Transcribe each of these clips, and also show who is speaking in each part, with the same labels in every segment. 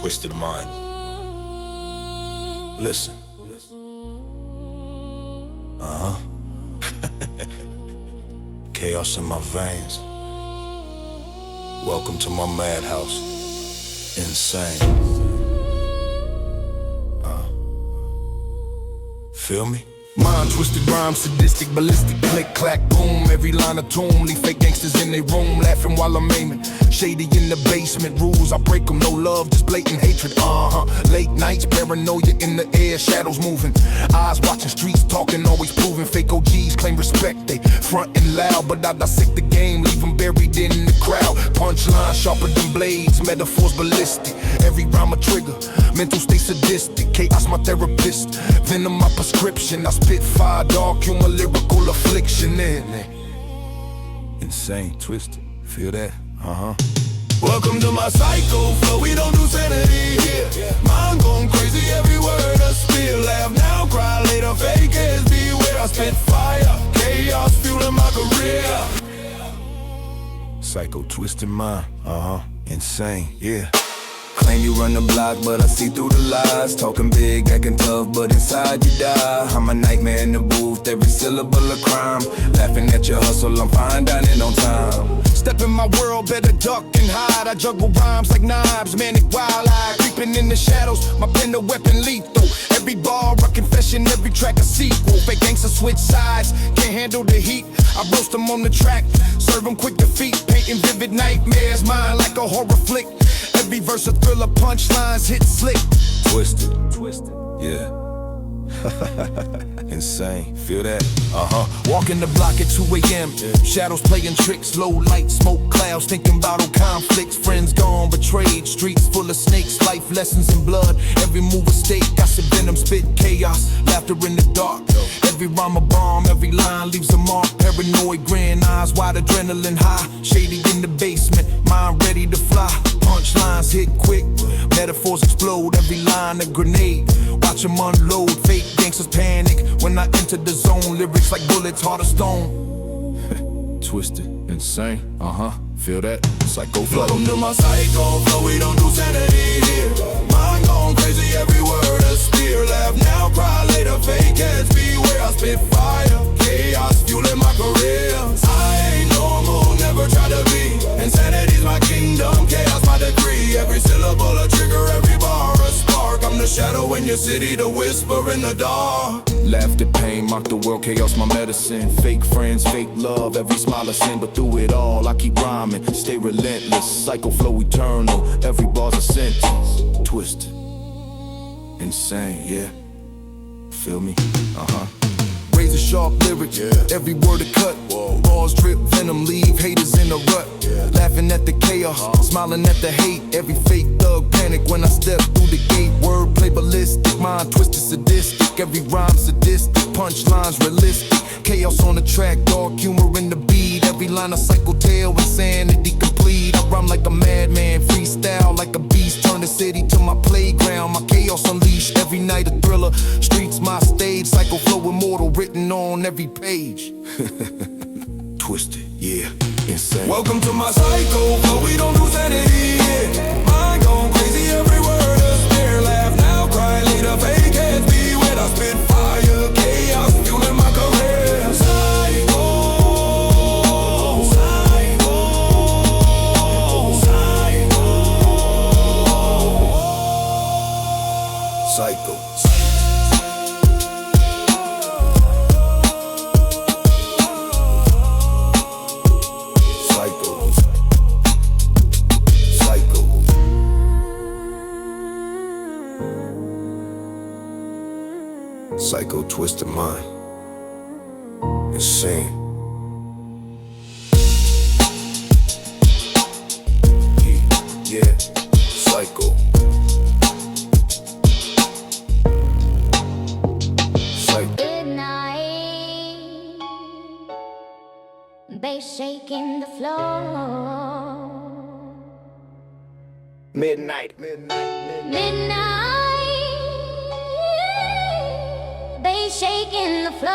Speaker 1: Twisted mind. Listen. Chaos in my veins. Welcome to my madhouse. Insane. Feel me? Mind twisted, rhyme, sadistic, ballistic, click, clack, boom. Every line a tune, leave fake gangsters in their room, laughing while I'm aiming. Shady in the basement, rules, I break them, no love, just blatant hatred. Late nights, paranoia in the air, shadows moving. Eyes watching, streets talking, always proving. Fake OGs claim respect, they frontin' loud, but I dissect the game, leave them buried in the crowd. Punchline sharper than blades, metaphors ballistic. Every rhyme a trigger, mental state sadistic. Chaos my therapist, venom my prescription. I spit fire, dark humor, lyrical affliction. Insane, twisted, feel that? Welcome to my psycho flow, we don't do sanity here. Mind going crazy, every word I spill. Laugh now, cry later, fake as beware. I spit fire, chaos fueling my career. Psycho, twisted mind, insane, yeah. Claim you run the block, but I see through the lies. Talking big, acting tough, but inside you die. I'm a nightmare in the booth, every syllable a crime. Laughing at your hustle, I'm fine dining on time. Step in my world, better duck and hide. I juggle rhymes like knives, manic wild-eyed. Creeping in the shadows, my pen a weapon lethal. Every bar a confession, every track a sequel. Fake gangsters switch sides, can't handle the heat. I roast them on the track, serve them quick defeat. Painting vivid nightmares, mine like a horror flick. Every verse a thriller, punchlines hit slick. Twisted, yeah. Insane, feel that? Walking the block at 2 a.m. Shadows playing tricks, low light, smoke clouds, thinking about all conflicts. Friends gone, betrayed, streets full of snakes. Life lessons in blood, every move a stake. Gossip venom, spit chaos, laughter in the dark. Every rhyme a bomb, every line leaves a mark. Paranoid grin, eyes wide, adrenaline high. Shady in the basement, mind ready to fly. Punchlines hit quick, metaphors explode. Every line a grenade, watch them unload. Fake gangsters panic when I enter the zone. Lyrics like bullets, heart of stone. Twisted, insane, feel that? Psycho flow. Welcome to my psycho flow, we don't do sanity here. Mind going crazy, every word a spear. Laugh now, cry later, fake heads beware. I spit fire, chaos fueling my career. I ain't normal, never try to be. Insanity's my kingdom, chaos my decree. Every syllable a trigger, every bar a spark. I'm the shadow in your city, the whisper in the dark. Laughed at pain, mocked the world, chaos my medicine. Fake friends, fake love, every smile a sin. But through it all, I keep rhyming, stay relentless. Psycho flow eternal, every bar's a sentence. Twisted, insane, yeah. Feel me? Razor sharp lyrics, every word a cut. Bars drip venom, leave haters in a rut. Laughing at the chaos, smiling at the hate. Every fake thug panic when I step through the gate. Wordplay ballistic, mind twisted sadistic. Every rhyme sadistic, punchlines realistic. Chaos on the track, dark humor in the beat. Every line a psycho tale, insanity complete. I rhyme like a madman, freestyle like a beast. Turn the city to my playground, my chaos unleashed. Every night a thriller, streets my stage. Psycho flow immortal, written on every page. Twisted, yeah, insane. Welcome to my psycho flow, we don't do sanity here. Mind going crazy, every word a stare. Laugh now, cry later, fake heads beware. I spit fire, chaos fueling my career. Psycho, psycho, psycho, psycho. Psycho, twisted mind, insane. Yeah, psycho.
Speaker 2: Midnight, bass shaking the floor.
Speaker 1: Midnight.
Speaker 2: Bass shaking the floor.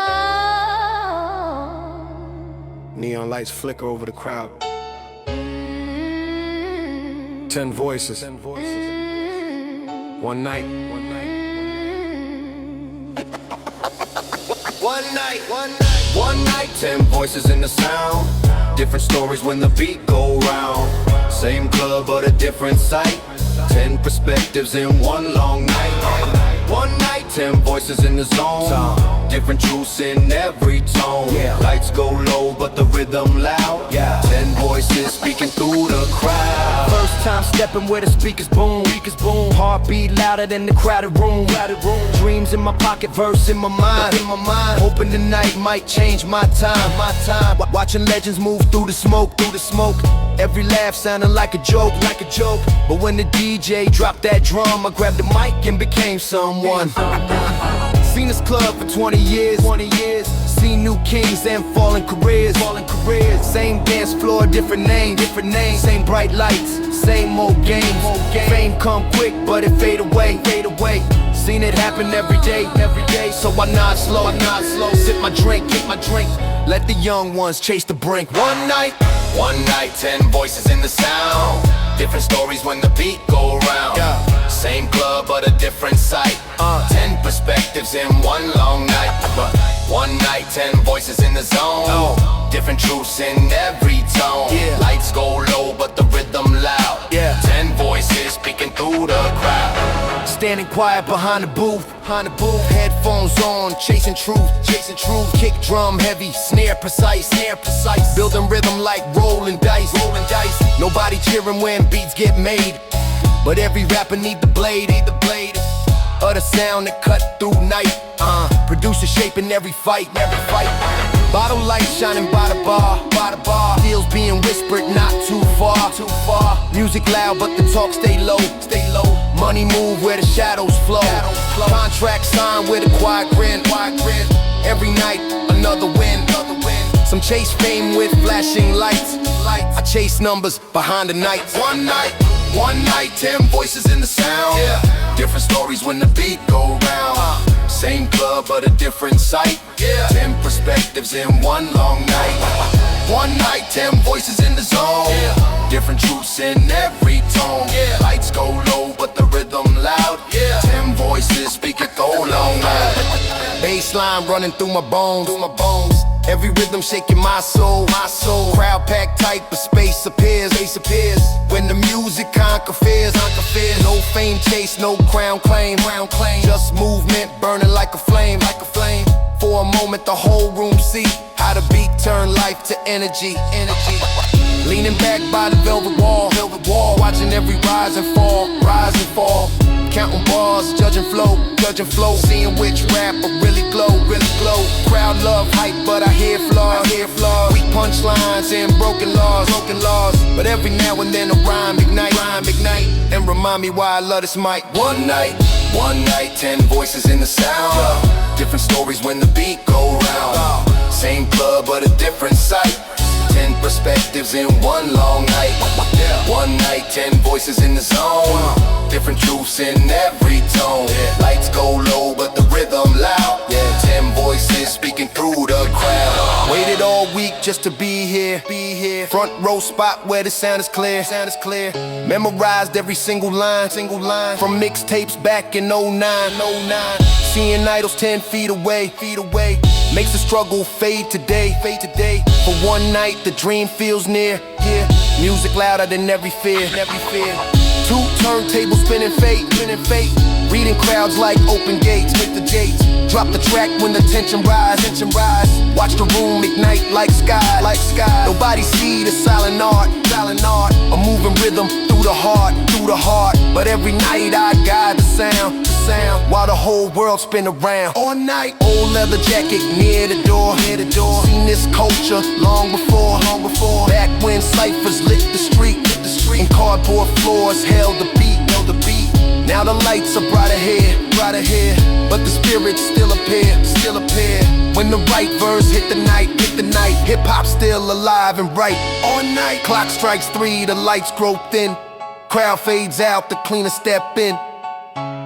Speaker 3: Neon lights flicker over the crowd. 10 voices. One night, one night.
Speaker 1: One night, 10 voices in the sound. Different stories when the beat go round. Same club but a different sight. 10 perspectives in one long night. One night, 10 voices in the zone. Different truths in every tone. Lights go low but the rhythm loud. 10 voices speaking through the crowd.
Speaker 4: First time stepping where the speakers boom. Heartbeat louder than the crowded room. Dreams in my pocket, verse in my mind. Hoping tonight might change my time. Watching legends move through the smoke. Every laugh sounding like a joke. But when the DJ dropped that drum, I grabbed the mic and became someone. Seen this club for 20 years. Seen new kings and fallen careers. Same dance floor, different name. Same bright lights, same old game. Fame come quick, but it fade away. Seen it happen every day. So I nod slow. Sip my drink, get my drink. Let the young ones chase the brink.
Speaker 1: One night, 10 voices in the sound. Different stories when the beat go round. Same club but a different sight. 10 perspectives in one long night. One night, 10 voices in the zone. Different truths in every tone. Lights go low but the rhythm loud. 10 voices speaking through the crowd.
Speaker 4: Standing quiet behind the booth. Headphones on, chasing truth. Kick drum heavy, snare precise. Building rhythm like rolling dice. Nobody cheering when beats get made, but every rapper need the blade. Of the sound that cut through night. Producer shaping every fight. Bottle lights shining by the bar. Deals being whispered not too far. Music loud but the talk stay low. Money move where the shadows flow. Contract signed with a quiet grin. Every night another win. Some chase fame with flashing lights. I chase numbers behind the nights.
Speaker 1: One night, 10 voices in the sound. Different stories when the beat go round. Same club but a different sight. 10 perspectives in one long night. One night, 10 voices in the zone. Different truths in every tone. Lights go low but the rhythm loud. 10 voices speaking through long night.
Speaker 4: Bassline running through my bones. Every rhythm shaking my soul. Crowd packed tight, but space appears. When the music conquer fears. No fame chase, no crown claim. Just movement burning like a flame. For a moment, the whole room see how the beat turn life to energy. Leaning back by the velvet wall. Watching every rise and fall. Counting bars, judging flow. Seeing which rapper really glow. Crowd love hype, but I hear flaws. Weak punchlines and broken laws. But every now and then a rhyme ignite. And remind me why I love this mic.
Speaker 1: One night, 10 voices in the sound. Different stories when the beat go round. Same club but a different sight. 10 perspectives in one long night. One night, 10 voices in the zone. Different truths in every tone. Lights go low but the rhythm loud. 10 voices speaking through the crowd.
Speaker 4: Waited all week just to be here. Front row spot where the sound is clear. Memorized every single line. From mixtapes back in 09. Seeing idols 10 feet away. Makes the struggle fade today. For one night the dream feels near. Music louder than every fear. Two turntables spinning fate. Reading crowds like open gates. Drop the track when the tension rise. Watch the room ignite like sky. Nobody see the silent art. A moving rhythm through the heart. But every night I guide the sound. While the whole world spin around. All night, old leather jacket near the door. Seen this culture long before. Back when ciphers lit the street. And cardboard floors held the beat. Now the lights are brighter here. But the spirits still appear. When the right verse hit the night. Hip hop still alive and bright. All night, clock strikes 3, the lights grow thin. Crowd fades out, the cleaner step in.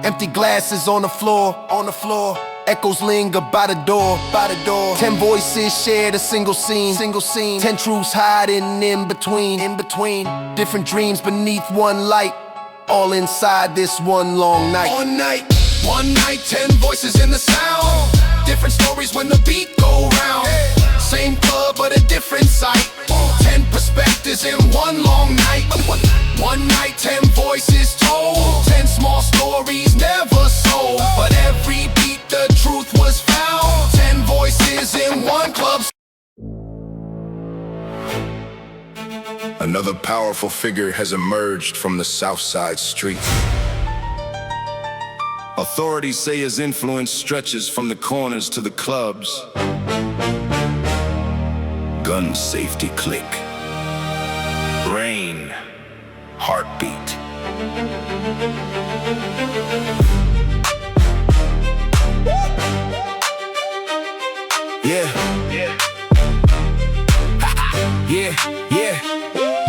Speaker 4: Empty glasses on the floor. Echoes linger by the door. 10 voices shared a single scene. 10 truths hiding in between. Different dreams beneath one light. all inside this one long night.
Speaker 1: One night, 10 voices in the sound. Different stories when the beat go round. Same club but a different sight. 10 perspectives in one long night. One night, 10 voices told. 10 small stories never sold. But every beat the truth was found. 10 voices in one club. Another powerful figure has emerged from the South Side streets. Authorities say his influence stretches from the corners to the clubs. Gun safety click. Brain. Heartbeat. Yeah. Yeah.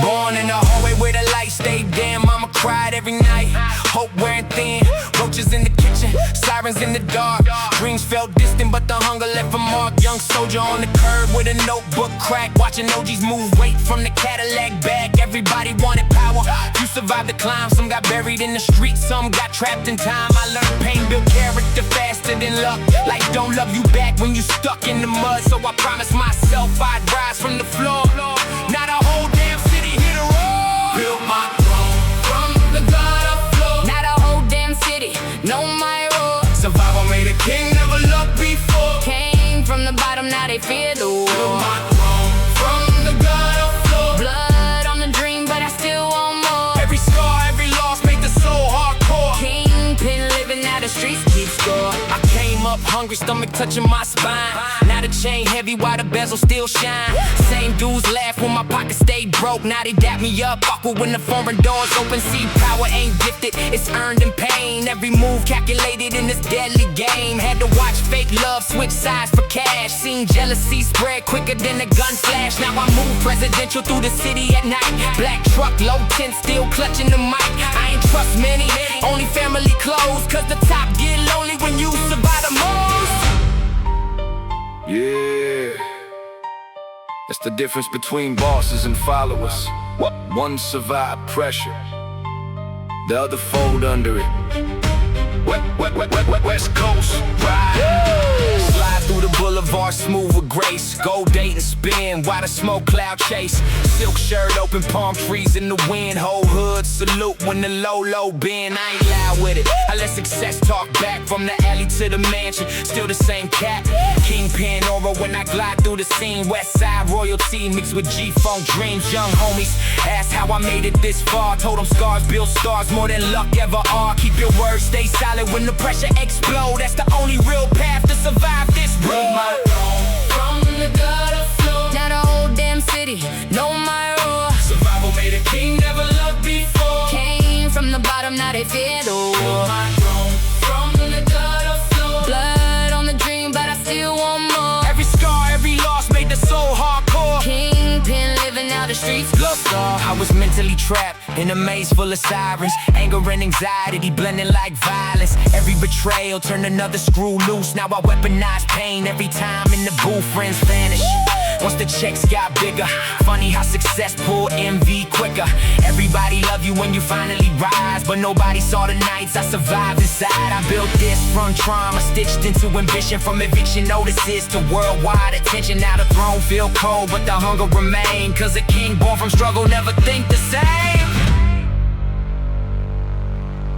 Speaker 1: Born in the hallway where the lights stay dim. Mama cried every night. Hope wearing thin. Roaches in the kitchen. Sirens in the dark. Dreams felt distant, but the hunger left a mark. Young soldier on the curb with a notebook crack. Watching OGs move weight from the Cadillac back. Everybody wanted power. You survived the climb. Some got buried in the streets. Some got trapped in time. I learned pain built character faster than luck. Life don't love you back when you stuck in the mud. So I promised myself I'd rise from the floor. Not a whole damn city hit a roar. Built my throne from the gutter floor. Not a whole damn city, know my roar. Survival made a king, never loved before. Came from the bottom, now they fear the war. Built my throne from the gutter floor. Blood on the dream, but I still want more. Every scar, every loss made the soul hardcore. Kingpin living, now the streets keep score. I came up hungry, stomach touching my spine. Now the chain heavy while the bezel still shine. Same dudes laugh when my pocket stayed broke. Now they dap me up, awkward when the foreign doors open. See, power ain't gifted, it's earned in pain. Every move calculated in this deadly game. Had to watch fake love switch sides for cash. Seen jealousy spread quicker than a gun flash. Now I move presidential through the city at night. Black truck, low tint, still clutching the mic. I ain't trust many, only family close. Cause the top get lonely when you survive the most. Yeah, that's the difference between bosses and followers. One survived pressure, the other fold under it. West Coast ride. Slide through the boulevard smooth with grace. Go date and spin while the smoke cloud chase. Silk shirt, open palm trees in the wind. Whole hood salute when the low bend. I ain't loud with it, I let success talk back. From the alley to the mansion, still the same cat. Kingpin aura when I glide through the scene. West side royalty mixed with G-Funk dreams. Young homies asked how I made it this far. Told them scars build stars more than luck ever are. Keep your words, stay solid when the pressure explode. That's the only real path to survive this road. My throne from the gutter floor. Down the whole damn city, know my roar. Survival made a king, never loved before. Came from the bottom, now they fear the war. My throne from the gutter floor. Blood on the dream, but I still want more. Every scar, every loss made the soul hardcore. Kingpin living, now the streets look star. I was mentally trapped in a maze full of sirens. Anger and anxiety blending like violence. Every betrayal turned another screw loose. Now I weaponize pain every time in the booth. Friends vanish once the checks got bigger. Funny how success pulled envy quicker. Everybody love you when you finally rise, but nobody saw the nights I survived inside. I built this from trauma, stitched into ambition. From eviction notices to worldwide attention. Now the throne feel cold, but the hunger remain. Cause a king born from struggle never think the same.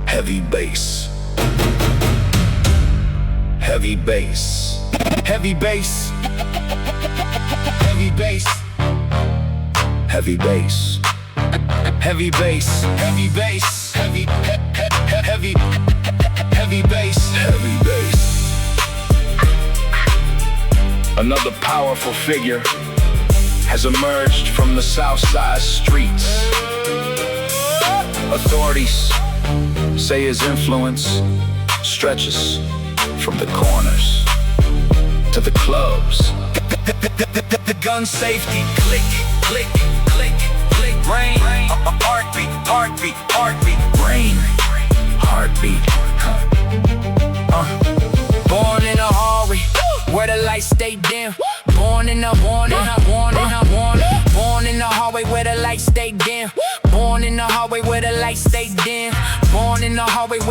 Speaker 1: Heavy bass. Heavy bass. Heavy bass. Heavy bass. Heavy bass. Heavy bass. Heavy bass. Heavy bass. Heavy bass. Another powerful figure has emerged from the South Side streets. Authorities say his influence stretches from the corners to the clubs. The gun safety click, click, click, click. Brain, heartbeat, heartbeat, heartbeat. Brain, heartbeat. Born in a hallway where the lights stay dim. Born in the hallway where the lights stay dim. Born in the hallway where the lights stay dim.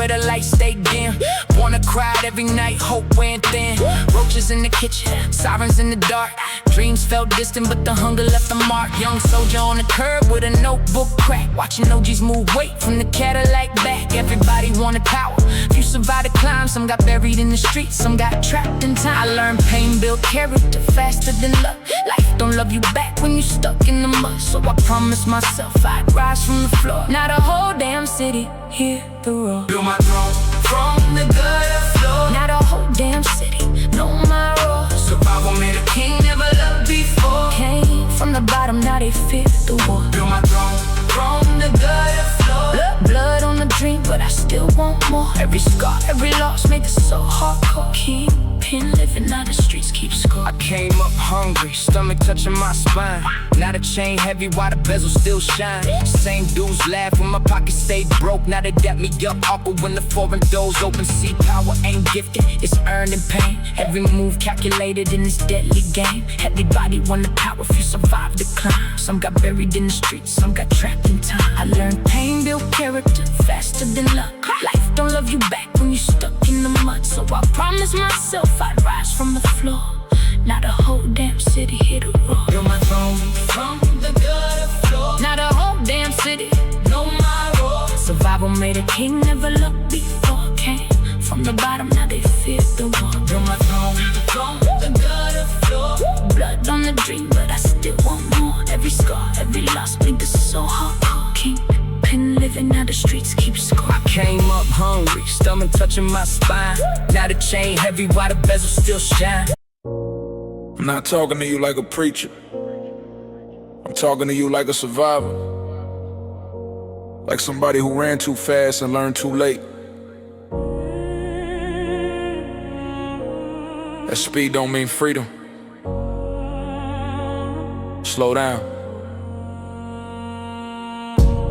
Speaker 5: where the lights stay dim. Wanna cry every night, hope went thin. Roaches in the kitchen, sirens in the dark. Dreams felt distant, but the hunger left a mark. Young soldier on the curb with a notebook crack, watching OGs move weight from the Cadillac back. Everybody wanted power, few survived the climb. Some got buried in the streets, some got trapped in time. I learned pain built character faster than luck. Life don't love you back when you stuck in the mud. So I promised myself I'd rise from the floor. Now the whole damn city hear the roar.
Speaker 1: Build my throne from the gutter floor.
Speaker 5: Now the whole damn city know my roar.
Speaker 1: Survival made a king never loved before.
Speaker 5: Came from the bottom, now they fear the war.
Speaker 1: Build my throne from the gutter floor.
Speaker 5: Blood on the dream, but I still want more. Every scar, every loss made this so hardcore. Kingpin living, now the streets keep score.
Speaker 1: I came up hungry, stomach touching my spine. Now the chain heavy, while the bezel still shine. Same dudes laugh when my pockets stayed broke. Now they dap me up awkward when the foreign doors open. See, power ain't gifted, it's earned in pain. Every move calculated in this deadly game. Everybody want the power, few survive the climb. Some got buried in the streets, some got trapped in time. I learned pain built character faster than luck. Life don't love you back when you stuck in the mud. So I promised myself I'd rise from the floor. Now the whole damn city hear the roar. Build my throne from the gutter floor.
Speaker 5: Now the whole damn city
Speaker 1: Know my roar.
Speaker 5: survival made a king never looked before. Came from the bottom, now they fear the war.
Speaker 1: Build my throne from the gutter floor.
Speaker 5: Blood on the dream, but I still want more. Every scar, every loss made this so hardcore. Kingpin living, now the streets keep score.
Speaker 1: I came up hungry, stomach touching my spine. Now the chain heavy, while the bezel still shine.
Speaker 6: I'm not talking to you like a preacher. I'm talking to you like a survivor. Like somebody who ran too fast and learned too late. That speed don't mean freedom. Slow down.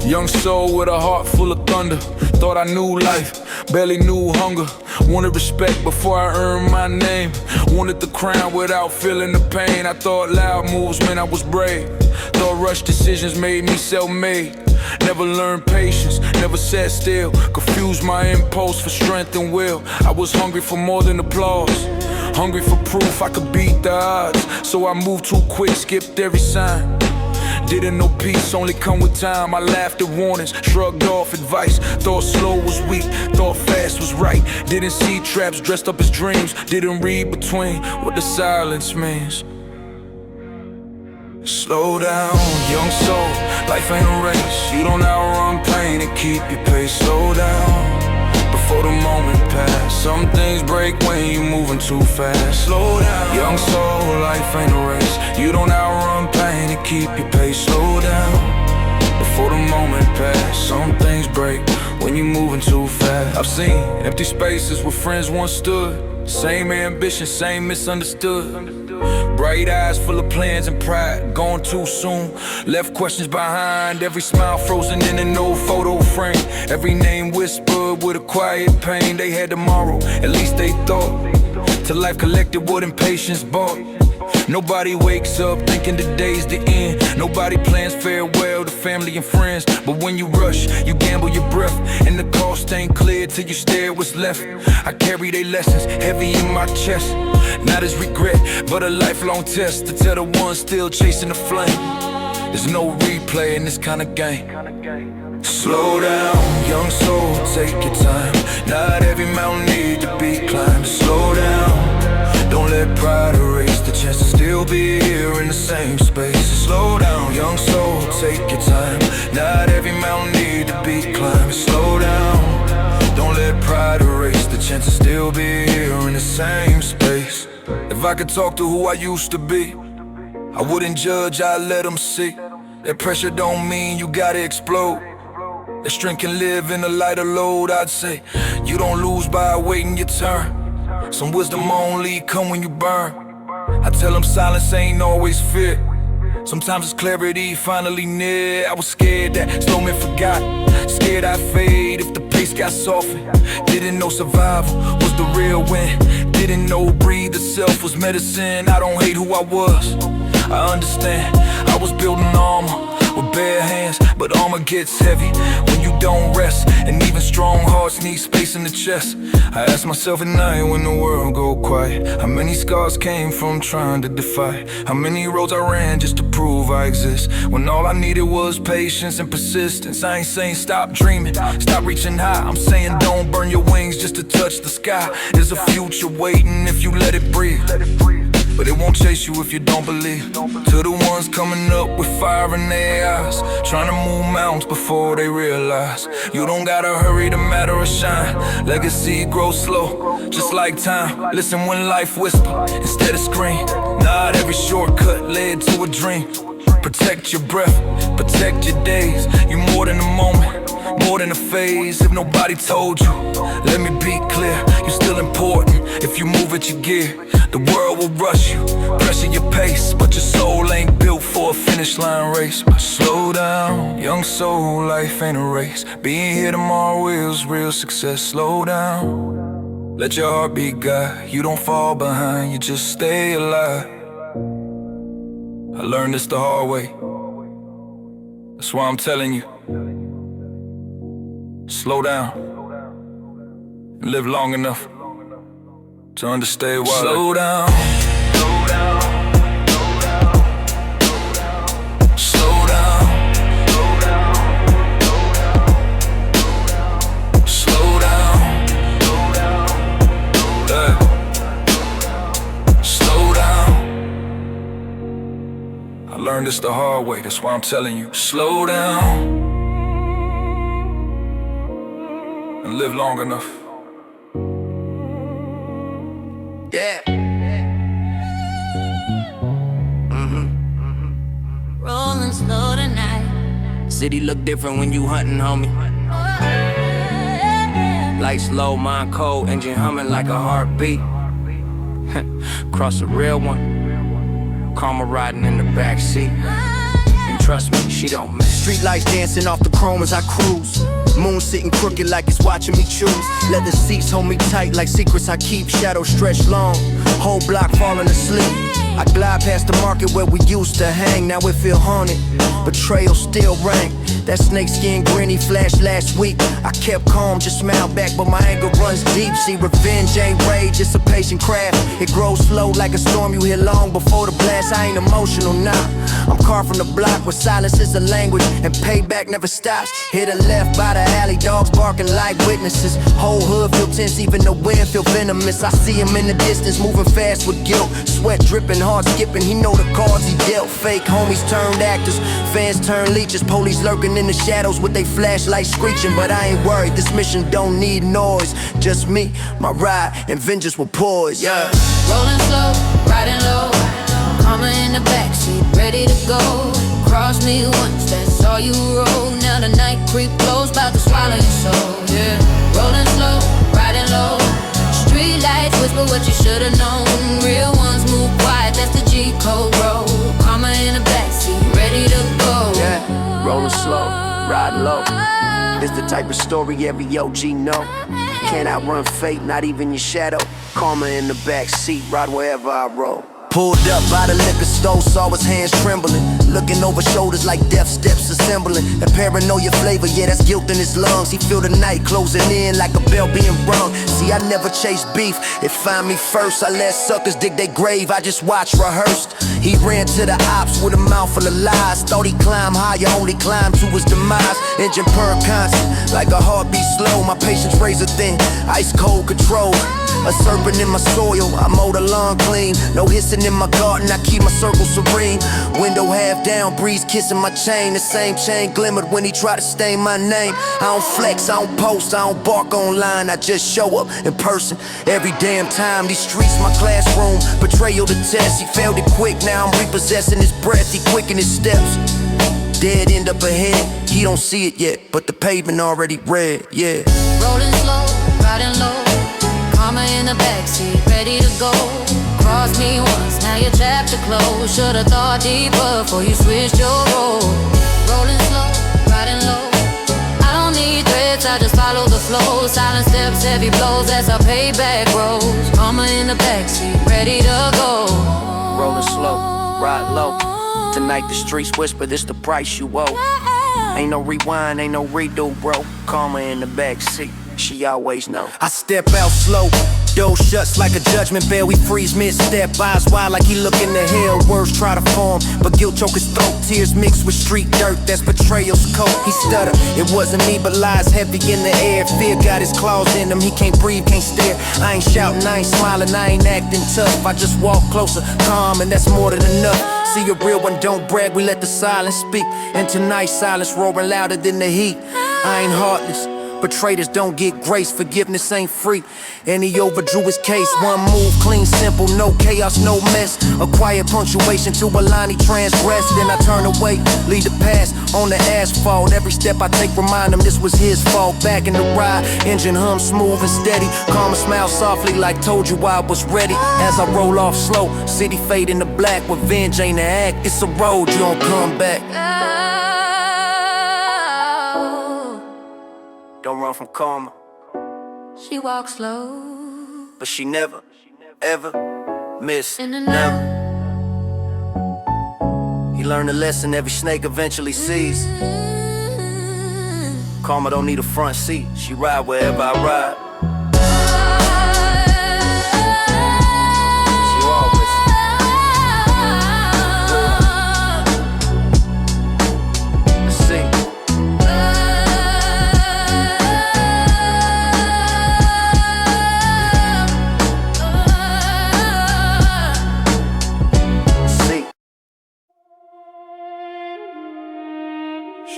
Speaker 6: Young soul with a heart full of thunder. Thought I knew life, barely knew hunger. Wanted respect before I earned my name. Wanted the crown without feeling the pain. I thought loud moves meant I was brave. Thought rush decisions made me self-made. Never learned patience, never sat still. Confused my impulse for strength and will. I was hungry for more than applause, hungry for proof I could beat the odds. So I moved too quick, skipped every sign. Didn't know peace only come with time. I laughed at warnings, shrugged off advice. Thought slow was weak, thought fast was right. Didn't see traps dressed up as dreams. Didn't read between what the silence means. Slow down, young soul, life ain't a race. You don't outrun pain and keep your pace. Slow down, before the moment pass. Some things break when you moving too fast. Slow down, young soul, life ain't a race. You don't outrun pain and keep your pace. Slow down, before the moment pass. Some things break when you moving too fast. I've seen empty spaces where friends once stood. Same ambition, same misunderstood. Bright eyes full of plans and pride, gone too soon. Left questions behind, every smile frozen in an old photo frame. Every name whispered with a quiet pain. They had tomorrow, at least they thought. Till life collected what impatience bought. Nobody wakes up thinking the day's the end. Nobody plans farewell to family and friends. But when you rush, you gamble your breath, and the cost ain't clear till you stare what's left. I carry they lessons heavy in my chest. Not as regret, but a lifelong test to tell the ones still chasing the flame. There's no replay in this kind of game. Slow down, young soul, take your time. Not every mountain need to be climbed. Slow down, don't let pride erase the chance to still be here in the same space. Slow down, young soul, take your time. Not every mountain need to be climbed. Slow down, don't let pride erase the chance to still be here in the same space. If I could talk to who I used to be, I wouldn't judge, I'd let them see. That pressure don't mean you gotta explode. That strength can live in a lighter load. I'd say you don't lose by waiting your turn. Some wisdom only come when you burn. I tell them silence ain't always fear. Sometimes it's clarity finally near. I was scared that slow men forgot, scared I'd fade if the pace got softened. Didn't know survival was the real win. Didn't know breathe itself was medicine. I don't hate who I was, I understand. I was building armor with bare hands, but armor gets heavy when you don't rest, and even strong hearts need space in the chest. I ask myself at night when the world go quiet, how many scars came from trying to defy, how many roads I ran just to prove I exist, when all I needed was patience and persistence. I ain't saying stop dreaming, stop reaching high, I'm saying don't burn your wings just to touch the sky. There's a future waiting if you let it breathe, but it won't chase you if you don't believe. To the ones coming up with fire in their eyes, trying to move mountains before they realize you don't gotta hurry to matter or shine. Legacy grows slow, just like time. Listen when life whisper instead of scream. Not every shortcut led to a dream. Protect your breath, protect your days. You more than a moment, more than a phase. If nobody told you, let me be clear, you're still important. If you move at your gear, the world will rush you, pressure your pace, but your soul ain't built for a finish line race. But slow down, young soul, life ain't a race. Being here tomorrow is real success. Slow down, let your heartbeat guide. You don't fall behind, you just stay alive. I learned this the hard way, that's why I'm telling you. Slow down and live long enough to understand why. Slow down. Slow down. Slow down. Slow down. Slow down. I learned this the hard way, that's why I'm telling you. Slow down and live long enough.
Speaker 5: Yeah.
Speaker 2: Rolling slow tonight.
Speaker 5: City look different when you hunting, homie. Lights low, mind cold, engine humming like a heartbeat. Cross a real one, karma riding in the backseat. And trust me, she don't miss.
Speaker 4: Street lights dancing off the chrome as I cruise. Moon sitting crooked like it's watching me choose. Leather seats hold me tight like secrets I keep. Shadows stretched long, whole block falling asleep. I glide past the market where we used to hang. Now it feel haunted, betrayal still rank. That snakeskin grin he flashed last week. I kept calm, just smiled back, but my anger runs deep. See, revenge ain't rage, it's a patient craft. It grows slow like a storm you hear long before the blast. I ain't emotional now, I'm carved from the block where silence is a language and payback never stops. Hit a left by the alley, dogs barking like witnesses. Whole hood feel tense, even the wind feel venomous. I see him in the distance, moving fast with guilt. Sweat dripping, heart skipping, he know the cards he dealt. Fake homies turned actors, fans turned leeches. Police lurking in the shadows with they flashlights screeching. But I ain't worried, this mission don't need noise. Just me, my ride, and vengeance will poise, yeah.
Speaker 2: Rolling slow, riding low. Karma in the backseat, ready to go. Cross me once, that's all you roll. Now the night creep close, about to swallow your soul, yeah. Rolling slow, riding low. Street lights whisper what you should've known. Real ones move quiet, that's the G code, bro. Karma in the backseat, ready to go.
Speaker 4: Yeah, rolling slow, riding low. It's the type of story every OG know. Can't outrun fate, not even your shadow. Karma in the backseat, ride wherever I roll. Pulled up by the liquor store, saw his hands trembling. Looking over shoulders like death steps assembling. That paranoia flavor, yeah, that's guilt in his lungs. He feel the night closing in like a bell being rung. See, I never chase beef, it find me first. I let suckers dig their grave, I just watch rehearsed. He ran to the ops with a mouth full of lies. Thought he climbed higher, only climbed to his demise. Engine purr constant, like a heartbeat slow. My patience razor thin, ice cold control. A serpent in my soil, I mow the lawn clean. No hissing in my garden, I keep my circle serene. Window half down, breeze kissing my chain. The same chain glimmered when he tried to stain my name. I don't flex, I don't post, I don't bark online. I just show up in person every damn time. These streets my classroom, betrayal the test. He failed it quick, now I'm repossessing his breath. He quickened his steps, dead end up ahead. He don't see it yet, but the pavement already red, yeah.
Speaker 2: Rolling slow, riding low. Karma in the backseat, ready to go. Cross me once, now your chapter closed. Should've thought deeper before you switched your role. Rolling slow, riding low. I don't need threats, I just follow the flow. Silent steps, heavy blows, that's how payback grows. Karma in the backseat, ready to go.
Speaker 4: Rolling slow, ride low. Tonight the streets whisper, this the price you owe. Ain't no rewind, ain't no redo, bro. Karma in the backseat, she always know. I step out slow, door shuts like a judgment bell. We freeze mid-step, eyes wide like he looking to hell. Words try to form, but guilt choke his throat. Tears mixed with street dirt, that's betrayal's coat. He stutter, it wasn't me, but lies heavy in the air. Fear got his claws in him, he can't breathe, can't stare. I ain't shouting, I ain't smiling, I ain't acting tough. I just walk closer, calm, and that's more than enough. See a real one, don't brag, we let the silence speak. And tonight silence roaring louder than the heat. I ain't heartless, but traitors don't get grace, forgiveness ain't free. And he overdrew his case, one move, clean, simple, no chaos, no mess. A quiet punctuation to a line he transgressed. Then I turn away, leave the past on the asphalt. Every step I take remind him this was his fault. Back in the ride, engine hum smooth and steady. Karma smile softly like told you I was ready. As I roll off slow, city fade into black. Revenge ain't an act, it's a road, you don't come back. Don't run from karma.
Speaker 2: She walks slow,
Speaker 4: But she never, ever miss.
Speaker 2: in and
Speaker 4: Never.
Speaker 2: out.
Speaker 4: He learned a lesson every snake eventually sees. Karma don't need a front seat. She ride wherever I ride. She always. Let's see.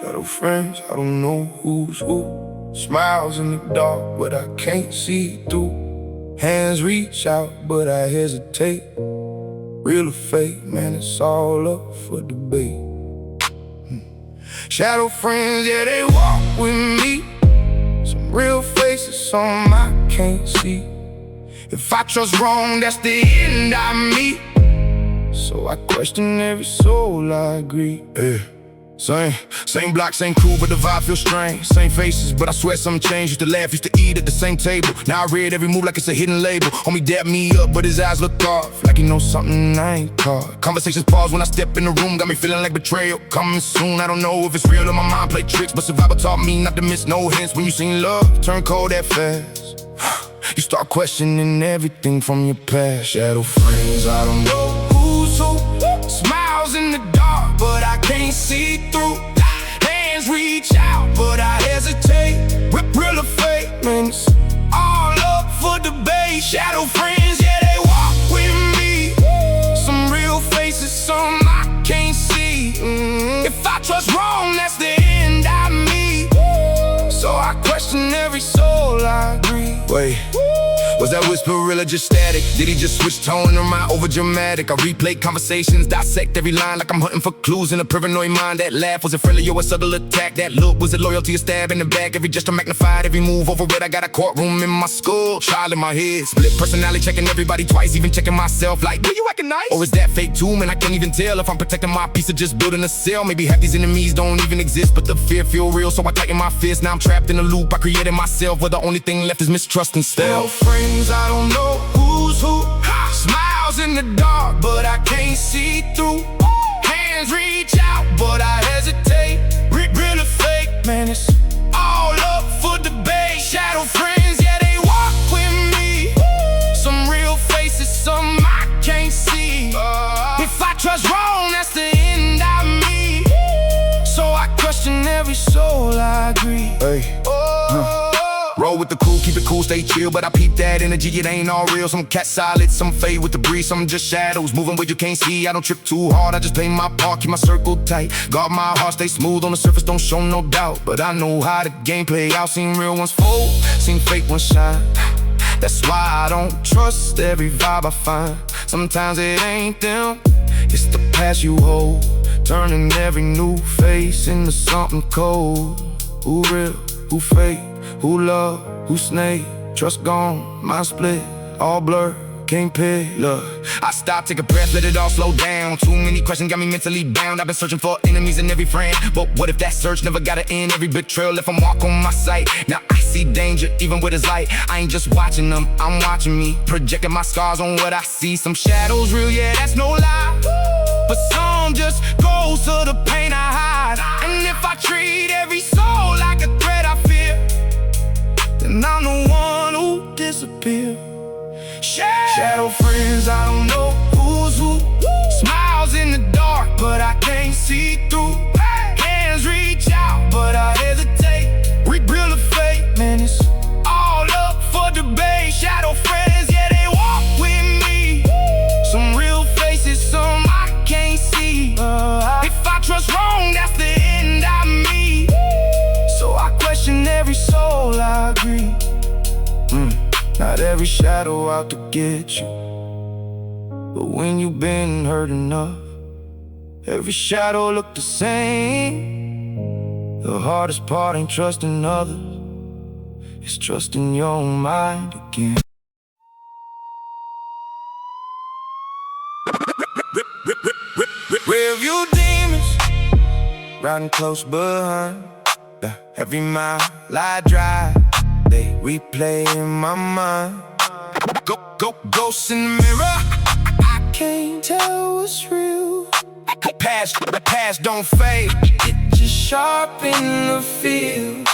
Speaker 6: Shadow friends, I don't know who's who. Smiles in the dark, but I can't see through. Hands reach out, but I hesitate. Real or fake, man, it's all up for debate. Shadow friends, yeah, they walk with me. Some real faces, some I can't see. If I trust wrong, that's the end I meet. So I question every soul I greet. Yeah. Same block, same crew, but the vibe feels strange. Same faces, but I swear something changed. Used to laugh, used to eat at the same table. Now I read every move like it's a hidden label. Homie dap me up, but his eyes look off, like he knows something I ain't caught. Conversations pause when I step in the room, got me feeling like betrayal coming soon. I don't know if it's real or my mind play tricks, but survival taught me not to miss no hints. When you seen love turn cold that fast, you start questioning everything from your past. Shadow friends, I don't know who's who. Smiles in the dark, but I can't see through. Hands reach out, but I hesitate. Real or fake, man, it's all up for debate. Shadow friends, yeah, they walk with me. Some real faces, some I can't see. If I trust wrong, that's the end I meet. So I question every soul I greet. Wait, was that whisper real or just static? Did he just switch tone or am I over dramatic? I replay conversations, dissect every line like I'm hunting for clues in a paranoid mind. That laugh, was it friendly or a subtle attack? That look, was it loyalty or stab in the back? Every gesture magnified, every move over it. I got a courtroom in my skull, trial in my head. Split personality, checking everybody twice, even checking myself. Like, do you acting nice? Or is that fake too? Man, I can't even tell if I'm protecting my piece or just building a cell. Maybe half these enemies don't even exist, but the fear feel real, so I tighten my fist. Now I'm trapped in a loop I created myself, where the only thing left is mistrust and stealth. Friends, I don't know who's who. Smiles in the dark, but I can't see through. Hands reach out, but I hesitate. Real or fake, man, it's all up for debate. Shadow friends, yeah, they walk with me. Some real faces, some I can't see. If I trust wrong, that's the end I meet. So I question every soul I greet. Hey. Roll with the crew, keep it cool, stay chill. But I peep that energy, it ain't all real. Some cat solid, some fade with the breeze, some just shadows moving where you can't see. I don't trip too hard, I just play my part, keep my circle tight. Guard my heart, stay smooth on the surface, don't show no doubt. But I know how the game play out. Seen real ones fold, seen fake ones shine. That's why I don't trust every vibe I find. Sometimes it ain't them, it's the past you hold, turning every new face into something cold. Who real, who fake, who love, who snake? Trust gone, mind split, all blur, can't pick. Look, I stop, take a breath, let it all slow down. Too many questions got me mentally bound. I've been searching for enemies in every friend, but what if that search never gotta end? Every betrayal left a mark on my sight. Now I see danger even with his light. I ain't just watching them, I'm watching me, projecting my scars on what I see. Some shadows real, yeah, that's no lie, but some just goes to the pain I hide. And if I treat what's wrong, that's the end of me. So I question every soul I agree. Not every shadow out to get you, but when you've been hurt enough, every shadow look the same. The hardest part ain't trusting others, it's trusting your mind again. Rearview demons riding close behind. Every mile I drive, they replay in my mind. Ghosts in the mirror, I can't tell what's real. The past don't fade, it just sharpen the field.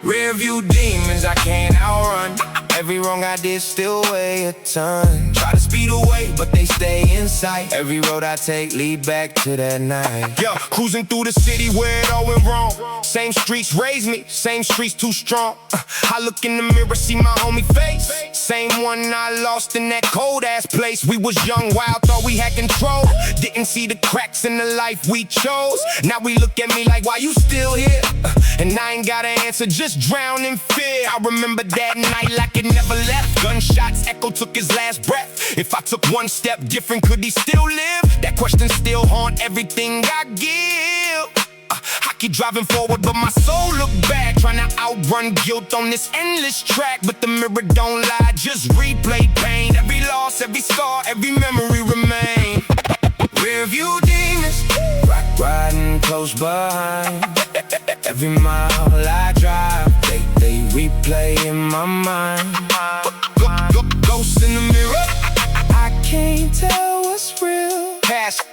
Speaker 6: Rearview demons I can't outrun. Every wrong I did still weigh a ton. Try to speed away, but they stay in sight. Every road I take lead back to that night. Yo, cruising through the city where it all went wrong. Same streets raised me, same streets too strong. I look in the mirror, see my homie face. Same one I lost in that cold ass place. We was young, wild, thought we had control. Didn't see the cracks in the life we chose. Now we look at me like, why you still here? And I ain't got an answer, just drown in fear. I remember that night like it never left. Gunshots echo, took his last breath. If I took one step different, could he still live? That question still haunt everything I give. I keep driving forward, but my soul look back, trying to outrun guilt on this endless track. But the mirror don't lie, just replay pain. Every loss, every scar, every memory remain. Rearview demons riding close behind. Every mile I drive, they replay in my mind. Ghosts in the mirror, I can't tell what's real. Past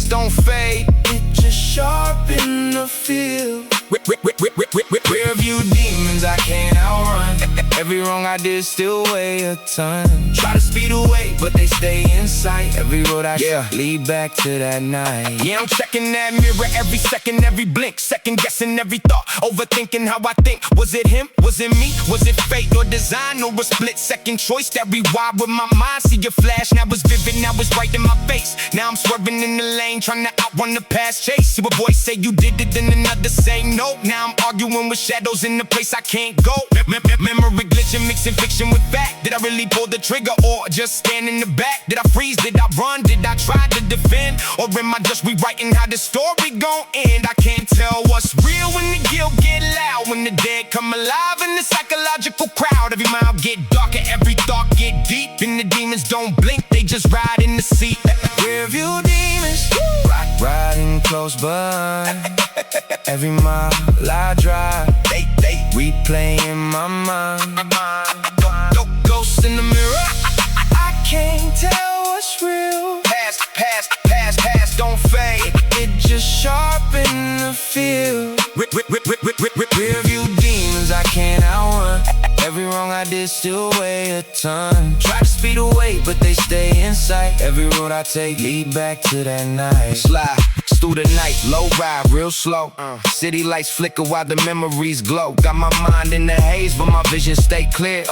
Speaker 6: don't fade, it just sharpen the field. Rearview demons I can't outrun. Every wrong I did still weigh a ton. Try to speed away, but they stay in sight. Every road I lead back to that night. Yeah, I'm checking that mirror every second, every blink. Second guessing every thought, overthinking how I think. Was it him? Was it me? Was it fate or design? Or a split second choice that rewired with my mind? See your flash, now it's vivid, now it's right in my face. Now I'm swerving in the lane, trying to outrun the past chase. See a voice say you did it, then another say no. Now I'm arguing with shadows in the place I can't go. Memory glitching, mixing fiction with fact. Did I really pull the trigger or just stand in the back? Did I freeze? Did I run? Did I try to defend? Or am I just rewriting how the story gon' end? I can't tell what's real when the guilt get loud, when the dead come alive in the psychological crowd. Every mile get darker, every thought get deep, and the demons don't blink, they just ride in the seat. Rearview demons riding close behind. Every mile I drive, they replay in my mind. Ghosts in the mirror, I can't tell what's real. Past don't fade, it just sharpen the field. Rearview demons I can't outrun. Every wrong I did still weigh a ton. Try to speed away, but they stay in sight. Every road I take lead back to that night. Slide through the night, low ride, real slow. City lights flicker while the memories glow. Got my mind in the haze, but my vision stay clear.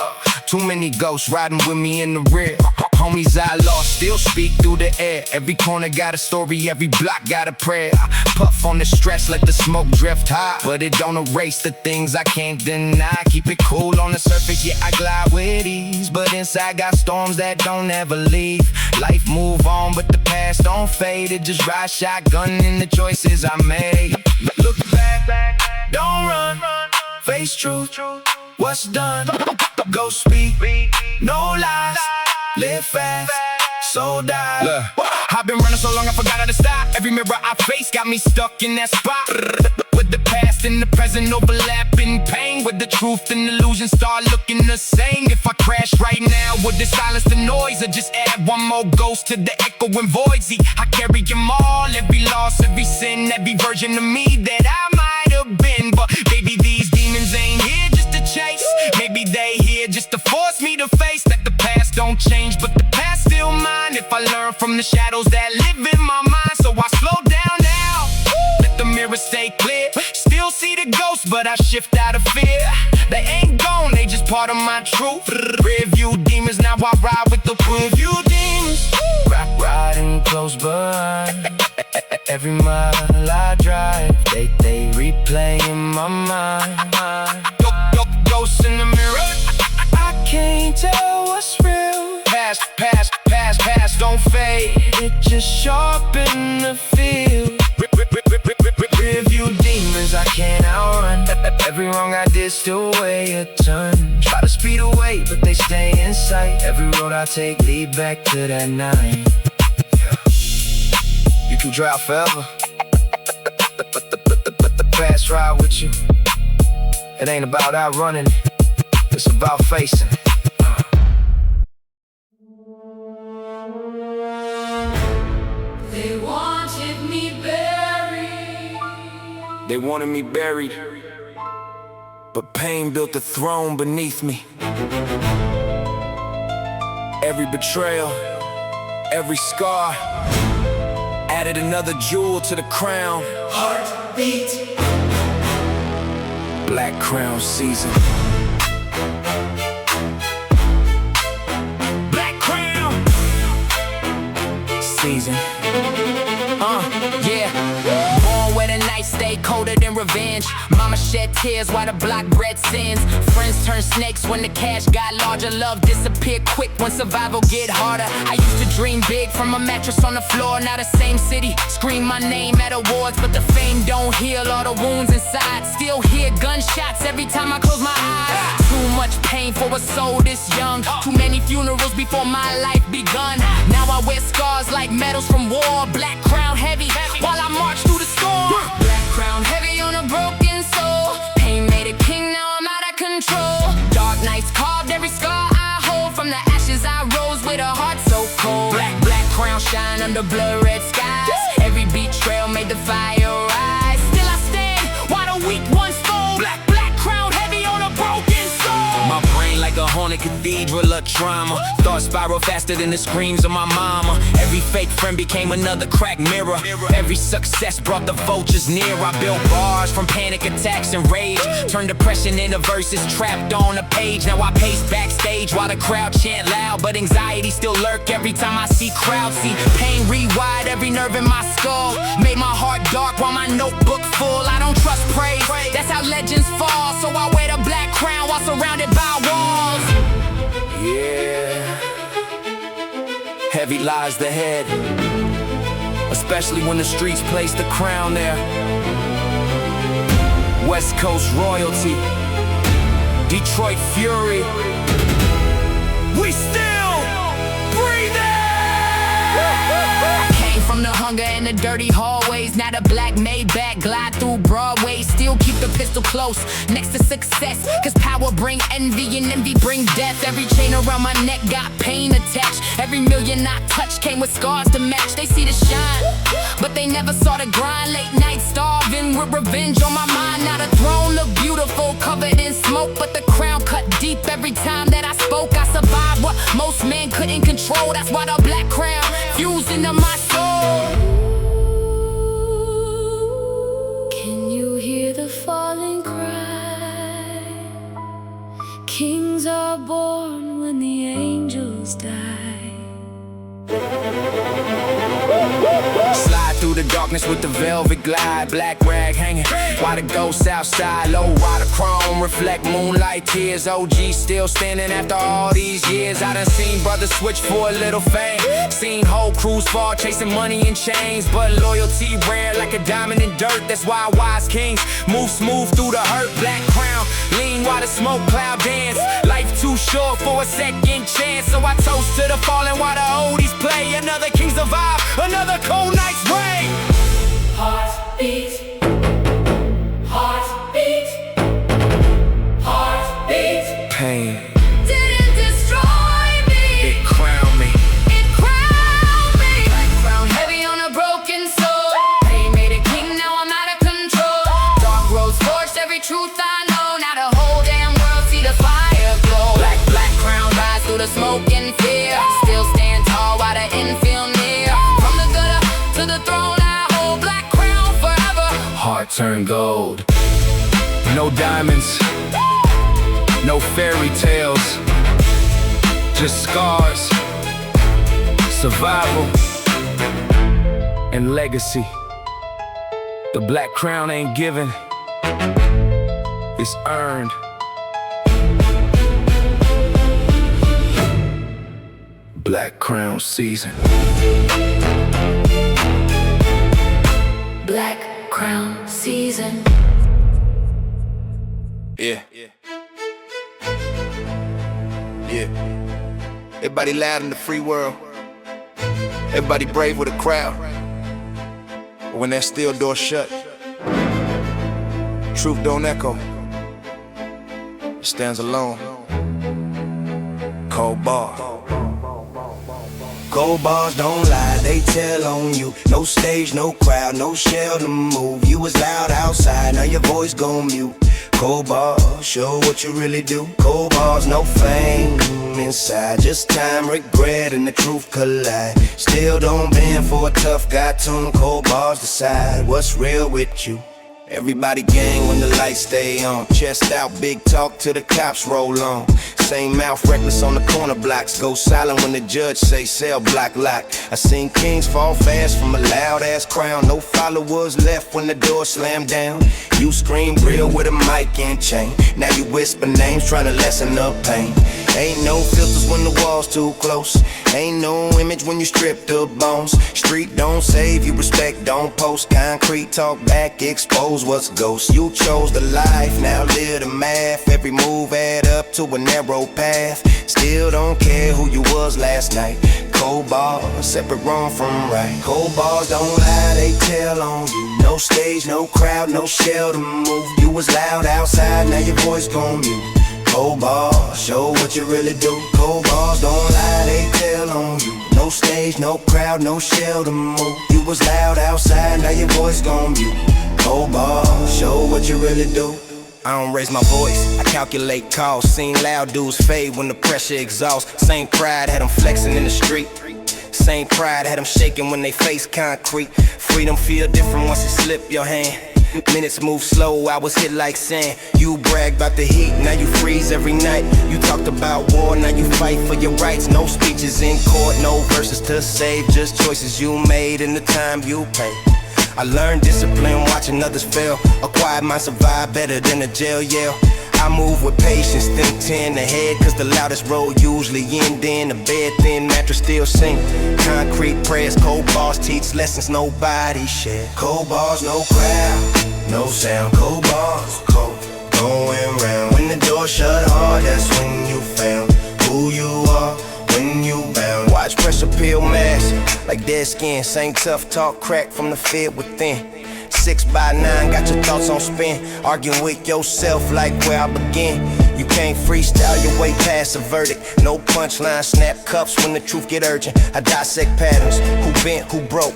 Speaker 6: Too many ghosts riding with me in the rear. Homies I lost still speak through the air. Every corner got a story, every block got a prayer. I puff on the stress, let the smoke drift high, but it don't erase the things I can't deny. Keep it cool on the surface, yeah, I glide with ease, but inside got storms that don't ever leave. Life move on, but the past don't fade. It just ride shotgun in the choices I made. Look back, don't run, face truth, what's done, go speak, no lies, live fast, so die. Look, I've been running so long I forgot how to stop. Every mirror I face got me stuck in that spot. With the past and the present overlapping, pain with the truth and illusion start looking the same. If I crash right now, would it silence the noise or just add one more ghost to the echoing void? See, I carry them all, every loss, every sin, every version of me that I might have been. But baby, these demons ain't here just to chase. Maybe they here just to force me to face that the past don't change, but the past still mine. If I learn from the shadows that live in my mind, so I slow down now, let the mirror stay clear. Still see the ghosts, but I shift out of fear. They ain't gone, they just part of my truth. Rearview demons, now I ride with the rearview demons. Riding close behind. Every mile I drive, they replay in my mind. Ghosts in the mirror, I can't tell what's real. Past, don't fade. It just sharpen the field. Review demons I can't outrun. Every wrong I did still weigh a ton. Try to speed away, but they stay in sight. Every road I take lead back to that night. You can drive forever, but the past ride with you. It ain't about outrunning it, it's about facing it.
Speaker 2: They wanted me buried.
Speaker 6: They wanted me buried, but pain built a throne beneath me. Every betrayal, every scar added another jewel to the crown.
Speaker 2: Heartbeat.
Speaker 6: Black crown season. Black crown season.
Speaker 5: Yeah. Born where the nights stay colder than revenge. Mama shed tears while the block bred sins. Friends turn snakes when the cash got larger. Love disappeared quick when survival get harder. I used to dream big from a mattress on the floor. Now the same city, scream my name at awards, but the fame don't heal all the wounds inside. Still hear gunshots every time I close my eyes. Too much pain for a soul this young. Too many funerals before my life begun. Now I wear scars like medals from war. Black crown heavy while I march through the storm. Black crown heavy on a broken soul. Pain made a king, now I'm out of control. Dark nights carved every scar I hold. From the ashes I rose with a heart so cold. Black crown shine under blood red skies. Every betrayal made the fire rise. Still I stand while the weak ones fold. Black crown heavy on a broken soul. My brain like a haunted cathedral of trauma. Thoughts spiral faster than the screams of my mama. Every fake friend became another cracked mirror. Every success brought the vultures near. I built bars from panic attacks and rage. Turned depression into verses trapped on a page. Now I pace backstage while the crowd chant loud, but anxiety still lurk every time I see crowds. See pain rewired every nerve in my skull. Made my heart dark while my notebook full. I don't trust praise, that's how legends fall. So I wear the black crown while surrounded by walls.
Speaker 6: Yeah, heavy lies the head, especially when the streets place the crown there. West Coast royalty, Detroit fury, we still breathing. Came from the hunger and the dirty hallways. Now the black Maybach glide through Broadway. Still keep the pistol close next to success, cause power bring envy and envy bring death. Every chain around my neck got pain attached. Every million I touched came with scars to match. They see the shine, but they never saw the grind. Late night starving with revenge on my mind. Now the throne look beautiful, covered in smoke, but the crown cut deep every time that I spoke. I survived what most men couldn't control. That's why the black crown fused into my soul.
Speaker 2: Can you hear the falling cry? Kings are born when the angels die.
Speaker 6: Slide through the darkness with the velvet glide. Black rag hanging while the ghosts outside. Low rider chrome, reflect moonlight tears. OG still standing after all these years. I done seen brothers switch for a little fame. Seen whole crews fall chasing money and chains. But loyalty rare like a diamond in dirt. That's why wise kings move smooth through the hurt. Black crown, lean while the smoke cloud dance. Life too short for a second chance. So I toast to the fallen while the oldies play. Another king survive, another cold night's rain.
Speaker 2: Heartbeat. Heartbeat. Heartbeat.
Speaker 6: Pain,
Speaker 2: Didn't destroy me.
Speaker 6: it crowned me.
Speaker 2: It crowned me. Black crown heavy on a broken soul. Pain made a king, now I'm out of control. Dark roads forged every truth I know. Now the whole damn world see the fire glow. Black crown rise through the smoke and fear. Still stand tall while the end feel near. From the gutter to the throne I hold. Black crown forever.
Speaker 6: Heart turned gold. No diamonds, no fairy tales, just scars, survival, and legacy. The black crown ain't given, it's earned. Black crown season.
Speaker 2: Black crown season.
Speaker 4: Yeah. Everybody loud in the free world. Everybody brave with a crowd. But when that steel door shut, truth don't echo. It stands alone. Cold bar. Cold bars don't lie, they tell on you. No stage, no crowd, no shell to move. You was loud outside, now your voice gon' mute. Cold bars, show what you really do. Cold bars, no fame inside, just time, regret, and the truth collide. Still don't bend for a tough guy tune. Cold bars decide what's real with you. Everybody gang when the lights stay on. Chest out, big talk till the cops roll on. Same mouth reckless on the corner blocks. Go silent when the judge say cell block lock. I seen kings fall fast from a loud ass crown. No followers left when the door slammed down. You scream real with a mic and chain. Now you whisper names trying to lessen the pain. Ain't no filters when the wall's too close. Ain't no image when you strip the bones. Street don't save you, respect don't post. Concrete talk back, expose what's ghost. You chose the life, now live the math. Every move add up to a narrow path. Still don't care who you was last night. Cold bars, separate wrong from right. Cold bars don't lie, they tell on you. No stage, no crowd, no shell to move. You was loud outside, now your voice gon' mute. Cold bars, show what you really do. Cold bars don't lie, they tell on you. No stage, no crowd, no shell to move. You was loud outside, now your voice gon' mute. Cold bars, show what you really do. I don't raise my voice, I calculate calls. Seen loud dudes fade when the pressure exhausts. Same pride had them flexing in the street. Same pride had them shaking when they face concrete. Freedom feel different once it slip your hand. Minutes move slow, I was hit like sand. You brag about the heat, now you freeze every night. You talked about war, now you fight for your rights. No speeches in court, no verses to save. Just choices you made and the time you paid. I learned discipline watching others fail. A quiet mind survive better than a jail yell. I move with patience, think 10 ahead. Cause the loudest road usually end in a bed thin mattress still sink. Concrete prayers, cold bars teach lessons nobody shared. Cold bars, no crowd, no sound. Cold bars, cold, going round. When the door shut hard, that's when you found who you are. When you bound, watch pressure peel mask like dead skin. Same tough talk crack from the fear within. 6 by 9, got your thoughts on spin. Arguing with yourself like where I begin. You can't freestyle your way past a verdict. No punchline, snap cups when the truth get urgent. I dissect patterns, who bent, who broke,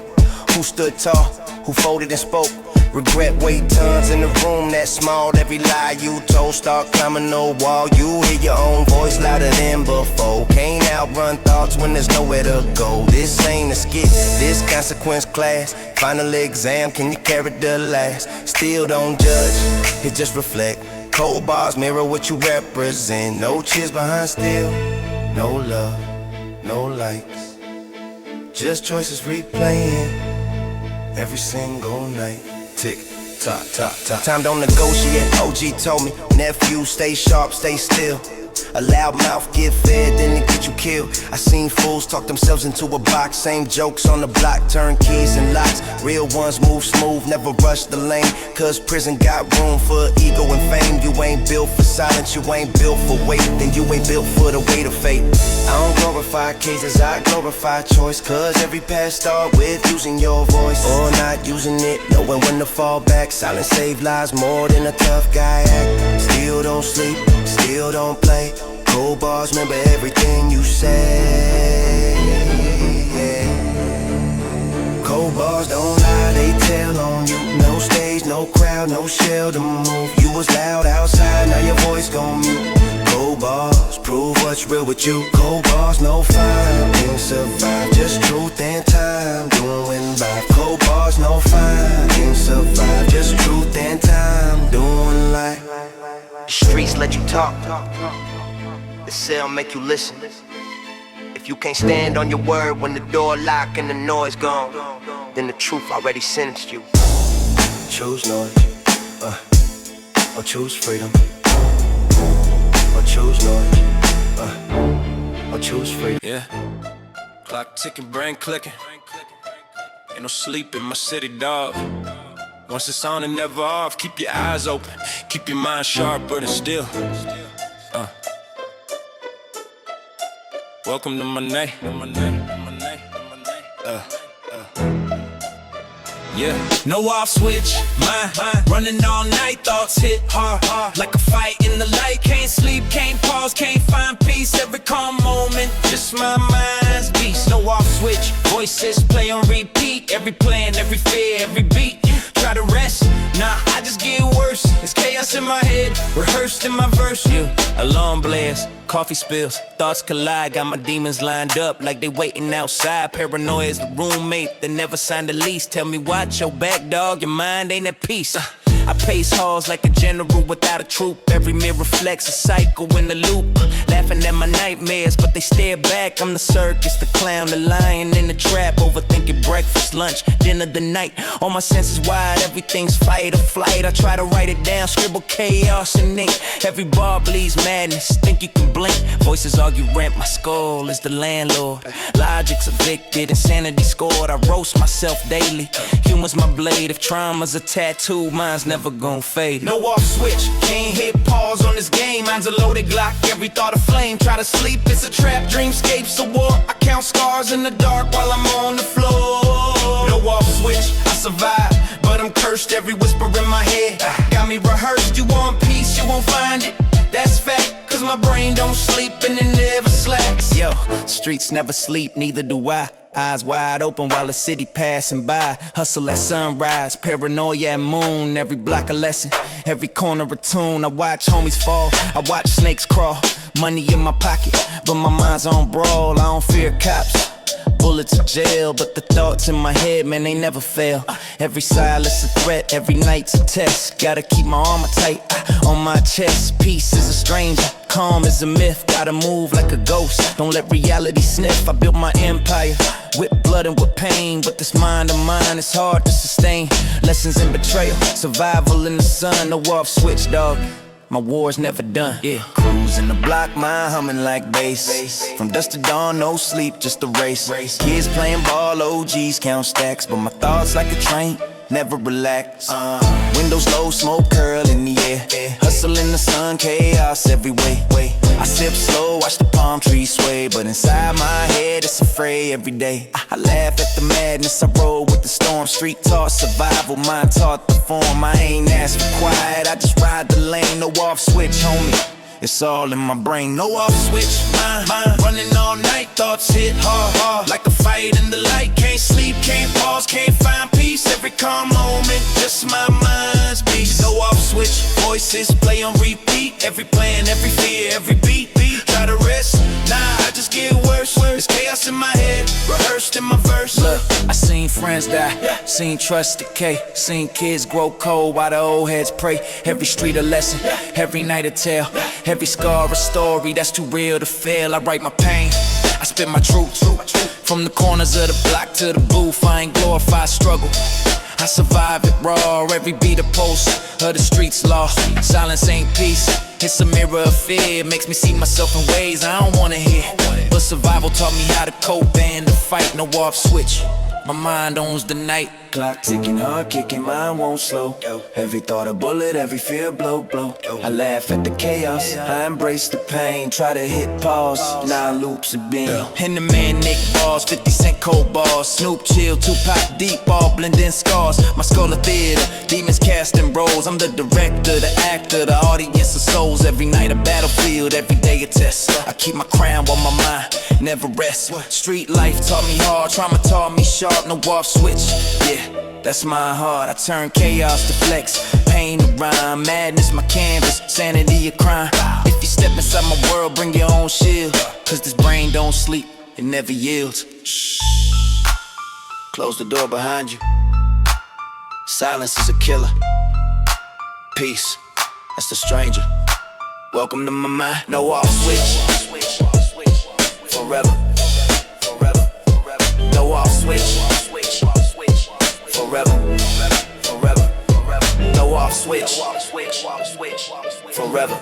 Speaker 4: who stood tall, who folded and spoke. Regret weight tons in the room that small. Every lie you told start climbing no wall. You hear your own voice louder than before. Can't outrun thoughts when there's nowhere to go. This ain't a skit, this consequence class. Final exam, can you carry the last? Still don't judge, it just reflect. Cold bars mirror what you represent. No cheers behind still, no love, no lights. Just choices replaying every single night. Tick, tock, tock, tock. Time don't negotiate, OG told me. Nephew, stay sharp, stay still. A loud mouth get fed, then it get you killed. I seen fools talk themselves into a box. Same jokes on the block, turn keys and locks. Real ones move smooth, never rush the lane. Cause prison got room for ego and fame. You ain't built for silence, you ain't built for weight. Then you ain't built for the weight of fate. I don't glorify cases, I glorify choice. Cause every path start with using your voice or not using it, knowing when to fall back. Silence save lives more than a tough guy act. Still don't sleep, still don't play. Cold bars, remember everything you say. Cold bars don't lie, they tell on you. No stage, no crowd, no shell to move. You was loud outside, now your voice gon' mute. Cold bars, prove what's real with you. Cold bars, no fine, didn't survive. Just truth and time, doing life. Cold bars, no fine, didn't survive. Just truth and time, doing life. The streets let you talk. The cell make you listen. If you can't stand on your word when the door lock and the noise gone, then the truth already sentenced you.
Speaker 7: choose noise, or choose freedom, or choose noise, or choose freedom.
Speaker 6: Yeah, clock ticking, brain clicking. Ain't no sleep in my city, dog. Once it's on and never off, keep your eyes open, keep your mind sharper than still. Welcome to my night. Yeah, no off switch, mind running all night, thoughts hit hard, like a fight in the light. Can't sleep, can't pause, can't find peace. Every calm moment, just my mind's beast. No off switch, voices play on repeat. Every plan, every fear, every beat. Try to rest, nah, I just get worse. It's chaos in my head, rehearsed in my verse. Alarm blares, coffee spills, thoughts collide. Got my demons lined up like they waiting outside. Paranoia is the roommate that never signed a lease. Tell me watch your back, dog, your mind ain't at peace. I pace halls like a general without a troop. Every mirror reflects a cycle in the loop. Laughing at my nightmares, but they stare back. I'm the circus, the clown, the lion in the trap. Overthinking breakfast, lunch, dinner, the night. All my senses wide, everything's fight or flight. I try to write it down, scribble chaos and ink. Every bar bleeds madness, think you can blink. Voices argue rent, my skull is the landlord. Logic's evicted, insanity scored. I roast myself daily. Humor's my blade, if trauma's a tattoo, mine's never gon' fade. No off switch, can't hit pause on this game. Mine's a loaded Glock, every thought a flame. Try to sleep, it's a trap, dreamscapes a war. I count scars in the dark while I'm on the floor. No off switch, I survive, but I'm cursed. Every whisper in my head got me rehearsed. You want peace, you won't find it, that's fact. Cause my brain don't sleep and it never slacks. Yo, streets never sleep, neither do I. Eyes wide open while the city passing by. Hustle at sunrise, paranoia at moon. Every block a lesson, every corner a tune. I watch homies fall, I watch snakes crawl. Money in my pocket, but my mind's on brawl. I don't fear cops, bullets of jail, but the thoughts in my head, man, they never fail. Every silence a threat, every night's a test. Gotta keep my armor tight on my chest. Peace is a stranger, calm is a myth. Gotta move like a ghost, don't let reality sniff. I built my empire with blood and with pain, but this mind of mine is hard to sustain. Lessons in betrayal, survival in the sun. No off switch, dog, my war's never done. Yeah, cruising the block, mind humming like bass. From dusk to dawn, no sleep, just a race. Kids playing ball, OGs count stacks, but my thoughts like a train, never relax. Windows low, smoke curl in the air. Hustle in the sun, chaos every way. I sip slow, watch the palm trees sway, but inside my head it's a fray every day. I laugh at the madness, I roll with the storm. Street taught survival, mind taught the form. I ain't asked for quiet, I just ride the lane. No off switch, homie, it's all in my brain. No off switch, mind running all night. Thoughts hit hard, like a fight in the light. Can't sleep, can't pause, can't find peace. Every calm moment, just my mind's beast. No off switch, voices play on repeat. Every plan, every fear, every beat. Try to rest, nah, I just get worse. It's chaos in my head, rehearsed in my verse. Look, I seen friends die, seen trust decay, seen kids grow cold while the old heads pray. Every street a lesson, every night a tale, every scar a story that's too real to fail. I write my pain, I spit my truth. From the corners of the block to the booth, I ain't glorify struggle, I survive it raw. Every beat a pulse of the streets lost. Silence ain't peace, it's a mirror of fear. Makes me see myself in ways I don't wanna hear, but survival taught me how to cope and to fight. No off switch, my mind owns the night.
Speaker 7: Clock ticking, hard kicking, mind won't slow. Every thought a bullet, every fear blow. I laugh at the chaos, I embrace the pain. Try to hit pause, 9 loops of beam.
Speaker 6: And the man Nick Balls, 50 Cent cold balls. Snoop chill, Tupac deep, all blending scars. My skull of theater, demons casting roles. I'm the director, the actor, the audience of souls. Every night a battlefield, every day a test. I keep my crown on my mind, never rest. Street life taught me hard, trauma taught me sharp. No off switch, yeah, that's my heart. I turn chaos to flex, pain to rhyme. Madness my canvas, sanity a crime. If you step inside my world, bring your own shield. Cause this brain don't sleep, it never yields. Shh. Close the door behind you. Silence is a killer. Peace, that's the stranger. Welcome to my mind. No off switch. Forever. No off switch. Forever.
Speaker 7: switch. Forever.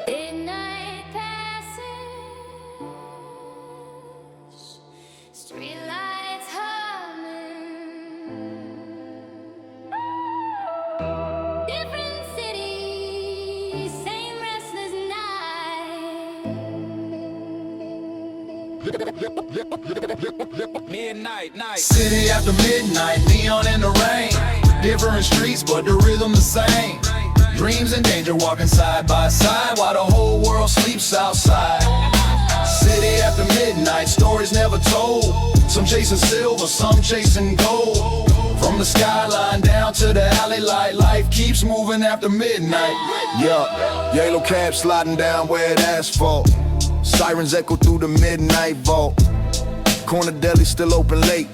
Speaker 2: Midnight passage, streetlights humming, different cities, same restless night.
Speaker 6: Midnight night.
Speaker 1: City after midnight, neon in the rain. Different streets, but the rhythm the same. Dreams and danger walking side by side while the whole world sleeps outside. City after midnight, stories never told. Some chasing silver, some chasing gold. From the skyline down to the alley light, life keeps moving after midnight.
Speaker 4: Yeah, yellow cab sliding down wet asphalt. Sirens echo through the midnight vault. Corner deli still open late.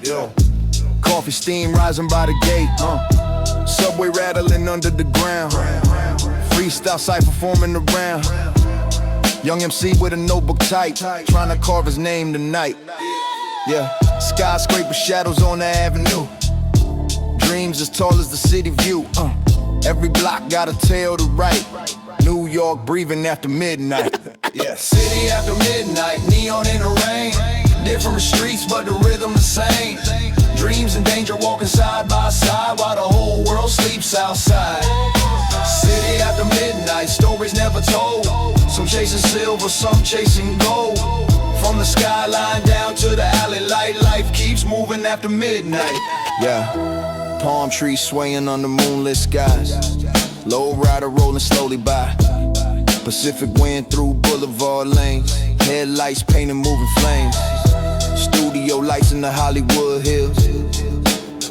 Speaker 4: Coffee steam rising by the gate. Subway rattling under the ground. Freestyle cypher forming around. Young MC with a notebook tight, trying to carve his name tonight. Yeah, skyscraper shadows on the avenue. Dreams as tall as the city view. Every block got a tale to write. New York breathing after midnight. Yeah,
Speaker 1: City after midnight, neon in the rain. Different streets, but the rhythm the same. Dreams and danger walking side by side while the whole world sleeps outside. City after midnight, stories never told. Some chasing silver, some chasing gold. From the skyline down to the alley light, life keeps moving after midnight.
Speaker 4: yeah. Palm trees swaying under moonlit skies. Low rider rolling slowly by. Pacific wind through boulevard lanes. Headlights painting moving flames. Studio lights in the Hollywood Hills.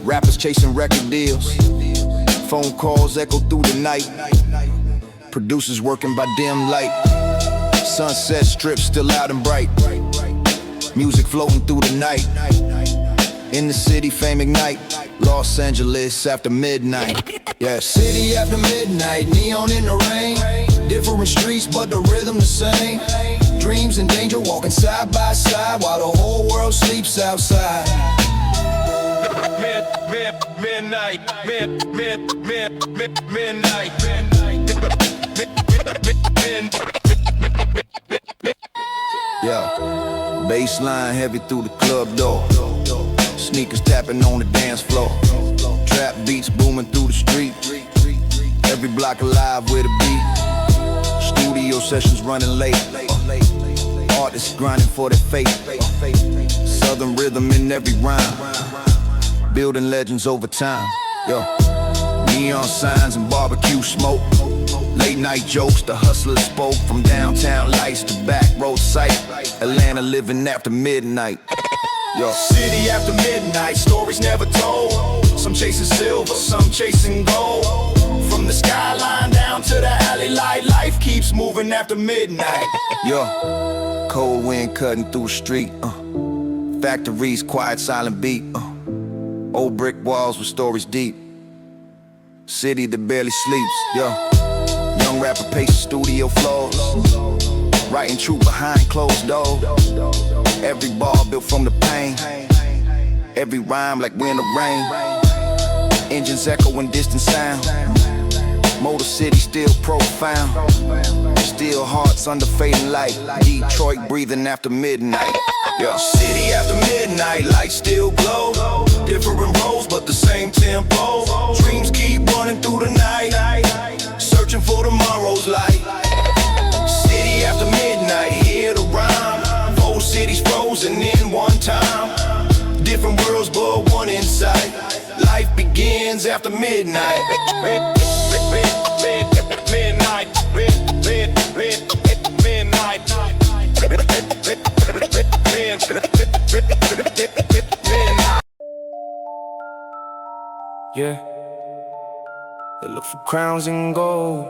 Speaker 4: Rappers chasing record deals. Phone calls echo through the night. Producers working by dim light. Sunset strip still out and bright. Music floating through the night. In the city, fame ignite. Los Angeles after midnight. Yeah,
Speaker 1: City after midnight, neon in the rain. Different streets, but the rhythm the same. Dreams and danger walking side by side while the whole world sleeps outside.
Speaker 6: Midnight.
Speaker 4: yeah. Bassline heavy through the club door. Sneakers tapping on the dance floor. Trap beats booming through the street. Every block alive with a beat. Studio sessions running late. Artists grinding for their fate. Southern rhythm in every rhyme. Building legends over time. Yo. Neon signs and barbecue smoke. Late night jokes, the hustlers spoke. From downtown lights to back road sight. Atlanta living after midnight. Yo.
Speaker 1: City after midnight, stories never told. Some chasing silver, some chasing gold. From the skyline down to the alley light, life keeps moving after midnight.
Speaker 4: Yo, cold wind cutting through the street. Factories, quiet, silent beat. Old brick walls with stories deep. City that barely sleeps. Yo, young rapper pacing studio floors. Writing truth behind closed doors. Every bar built from the pain. Every rhyme like wind or rain. Engines echoing distant sound. Motor City still profound. Still hearts under fading light. Detroit breathing after midnight. Yeah.
Speaker 1: City after midnight, lights still glow. Different roads, but the same tempo. Dreams keep running through the night. Searching for tomorrow's light. City after midnight, hear the rhyme. Whole cities frozen in one time. Different worlds, but one inside. Life begins after midnight.
Speaker 6: Yeah. They look for crowns and gold.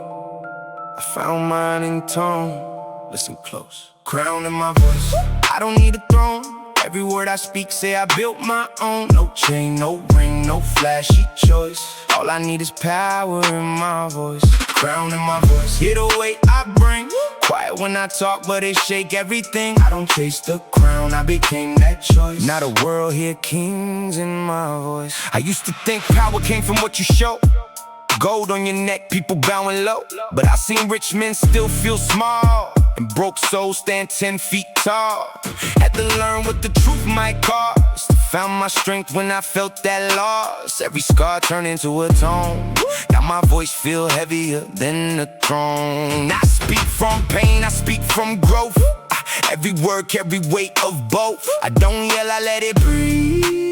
Speaker 6: I found mine in tone. Listen close. Crown in my voice. I don't need a throne.
Speaker 4: Every word I speak say I built my own. No chain, no ring, no flashy choice. All I need is power in my voice, crown in my voice. Hear the weight I bring. Quiet when I talk, but it shake everything. I don't chase the crown, I became that choice. Now the world hear kings in my voice. I used to think power came from what you show. Gold on your neck, people bowing low. But I seen rich men still feel small, and broke souls stand 10 feet tall. Had to learn what the truth might cost. Found my strength when I felt that loss. Every scar turned into a tone. Now my voice feel heavier than the throne. I speak from pain, I speak from growth. Every word carry weight of both. I don't yell, I let it breathe.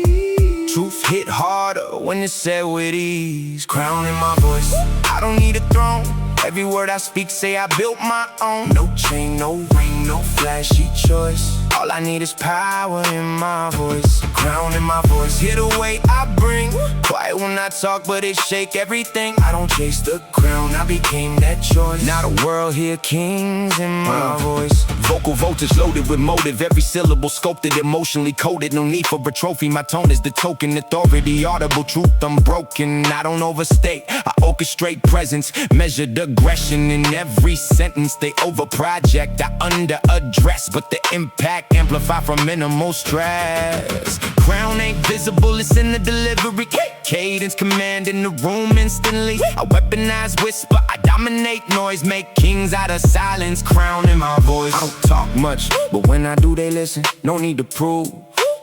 Speaker 4: Truth hit harder when it's said with ease. Crown in my voice, I don't need a throne. Every word I speak say I built my own. No chain, no ring, no flashy choice. All I need is power in my voice, crown in my voice. Hear the weight I bring. Quiet when I talk, but it shake everything. I don't chase the crown, I became that choice. Now the world hear kings in my voice.
Speaker 1: Vocal voltage loaded with motive. Every syllable sculpted, emotionally coded. No need for a trophy, my tone is the token. Authority, audible truth unbroken. I don't overstate, I orchestrate presence. Measured aggression in every sentence. They over project, I under address, but the impact amplify from minimal stress. Crown ain't visible, it's in the delivery. Cadence command in the room instantly. I weaponize whisper, I dominate noise. Make kings out of silence, crown in my voice. I don't talk much, but when I do they listen. No need to prove,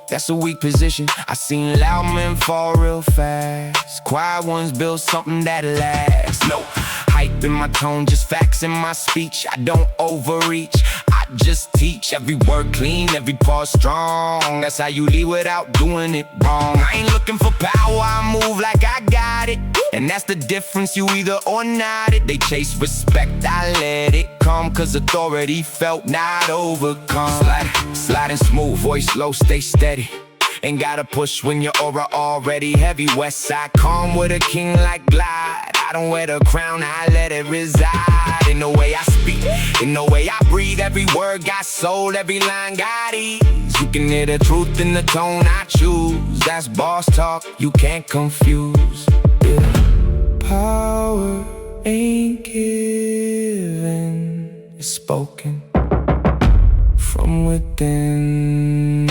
Speaker 1: that's a weak position. I seen loud men fall real fast. Quiet ones build something that lasts. No hype in my tone, just facts in my speech. I don't overreach, I just teach. Every word clean, every pause strong. That's how you lead without doing it wrong. I ain't looking for power, I move like I got it. And that's the difference, you either or not it. They chase respect, I let it come. Cause authority felt not overcome. Sliding smooth, voice low, stay steady. Ain't gotta push when your aura already heavy. West side calm with a king like glide. I don't wear the crown, I let it reside. In the way I speak, in the way I breathe. Every word got soul, every line got ease. You can hear the truth in the tone I choose. That's boss talk, you can't confuse. Yeah. Power ain't given, it's spoken from within.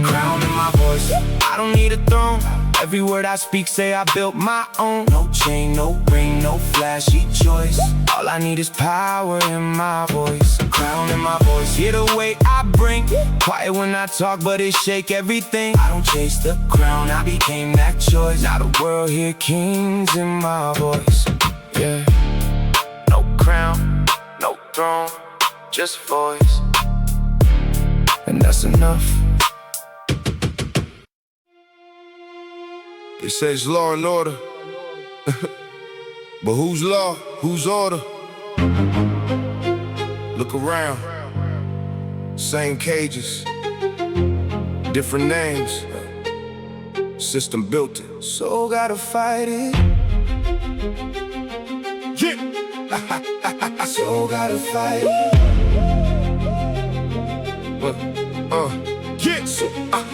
Speaker 1: Crown in my voice, I don't need a throne. Every word I speak say I built my own. No chain, no ring, no flashy choice. All I need is power in my voice, crown in my voice. Hear the weight I bring. Quiet when I talk, but it shake everything. I don't chase the crown, I became that choice. Now the world hear kings in my voice. Yeah. No crown, no throne, just voice, and that's enough.
Speaker 6: It says law and order. But whose law? Whose order? Look around. Same cages, different names. System built it, so gotta fight it. Yeah. So gotta fight it. Yeah.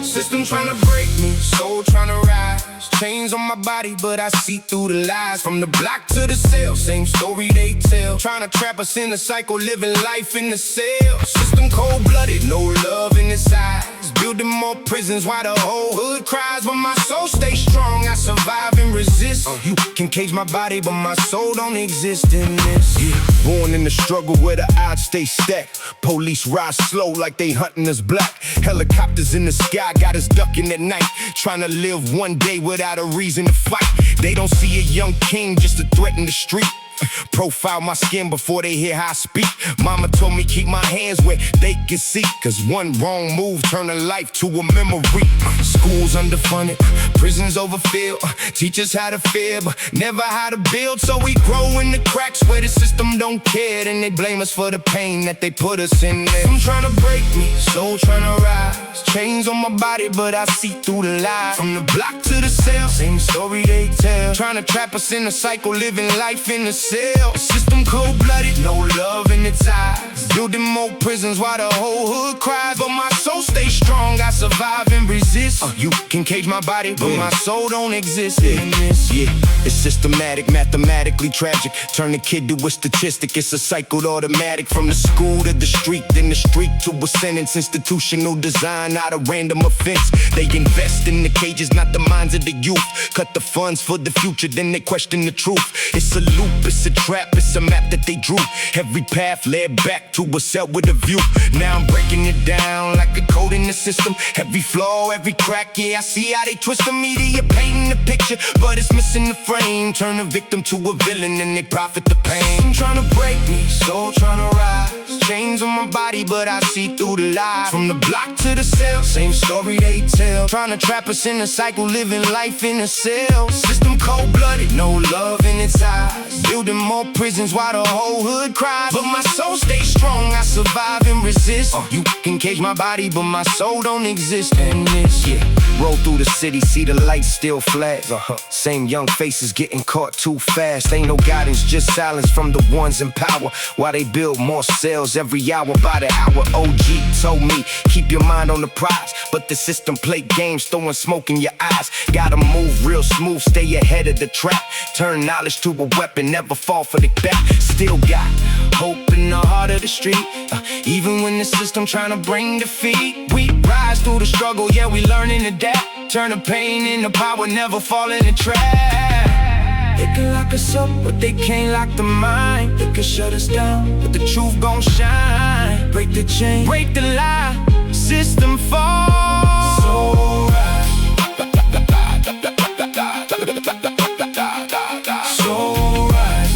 Speaker 6: System tryna break me, soul tryna rise. Chains on my body, but I see through the lies. From the block to the cell, same story they tell. Tryna trap us in a cycle, living life in the cell. System cold-blooded, no love in its eyes. Building more prisons while the whole hood cries. But my soul stays strong, I survive and resist. You can cage my body, but my soul don't exist in this. Yeah. Born in the struggle where the odds stay stacked. Police ride slow like they hunting us black. Helicopters in the sky got us ducking at night. Tryna live one day without a reason to fight. They don't see a young king just to threaten the street. Profile my skin before they hear how I speak. Mama told me keep my hands where they can see. Cause one wrong move turn a life to a memory. Schools underfunded, prisons overfilled. Teachers how to fear, but never how to build. So we grow in the cracks where the system don't care. Then they blame us for the pain that they put us in there. I'm tryna break me, soul tryna rise. Chains on my body, but I see through the lies. From the block to the cell, same story they tell. Tryna trap us in a cycle, living life in the cell. System cold-blooded, no love in its eyes. Building more prisons while the whole hood cries. But my soul stays strong, I survive
Speaker 4: survive and resist. You can cage my body, but my soul don't exist in this. Yeah, it's systematic, mathematically tragic. Turn the kid to a statistic, it's a cycle automatic. From the school to the street, then the street to a sentence. Institutional design, not a random offense. They invest in the cages, not the minds of the youth. Cut the funds for the future, then they question the truth. It's a loop, it's a trap, it's a map that they drew. Every path led back to a cell with a view. Now I'm breaking it down like a code in the system. Every flaw, every crack, yeah, I see how they twist the media, painting the picture, but it's missing the frame. Turn a victim to a villain and they profit the pain. Trying to break me, soul trying to rise. Chains on my body, but I see through the lies. From the block to the cell, same story they tell. Trying to trap us in a cycle, living life in a cell. System cold-blooded, no love in its eyes. Building more prisons while the whole hood cries. But my soul stays strong, I survive and resist. You can cage my body, but my soul don't exist in this. Yeah, roll through the city, see the lights still flash. Same young faces getting caught too fast. Ain't no guidance, just silence from the ones in power. While they build more cells every hour by the hour. OG told me, keep your mind on the prize, but the system play games, throwing smoke in your eyes. Gotta move real smooth, stay ahead of the trap. Turn knowledge to a weapon, never fall for the back. Still got hope in the heart of the street, even when the system tryna bring defeat. We rise through the struggle, yeah, we learn and adapt. Turn the pain into power, never fall in the trap. They can lock us up, but they can't lock the mind. They can shut us down, but the truth gon' shine. Break the chain, break the lie, system falls. So rise. So rise.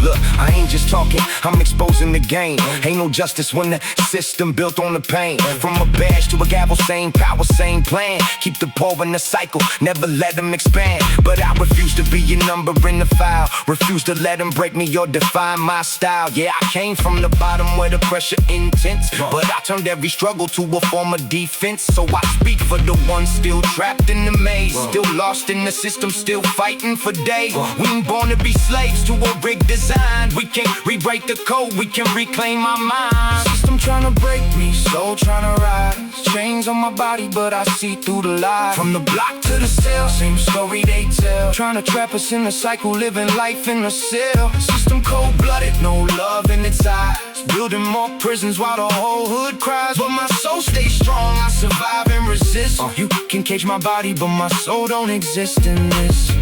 Speaker 4: Look, I ain't just talking, I'm exposing the game. Ain't no justice when the system built on the pain. From a badge to a gavel, same power, same plan. Keep the poor in the cycle, never let them expand. But I refuse to be your number in the file. Refuse to let them break me or define my style. Yeah, I came from the bottom where the pressure intense, but I turned every struggle to a form of defense. So I speak for the ones still trapped in the maze, still lost in the system, still fighting for days. We ain't born to be slaves to a rigged design. We can rewrite the code, we can reclaim our mind. System tryna break me, soul tryna rise. Chains on my body, but I see through the lies. From the block to the cell, same story they tell. Tryna trap us in a cycle, living life in a cell. System cold-blooded, no love in its eyes. Building more prisons while the whole hood cries. But my soul stays strong, I survive and resist. You can cage my body, but my soul don't exist in this.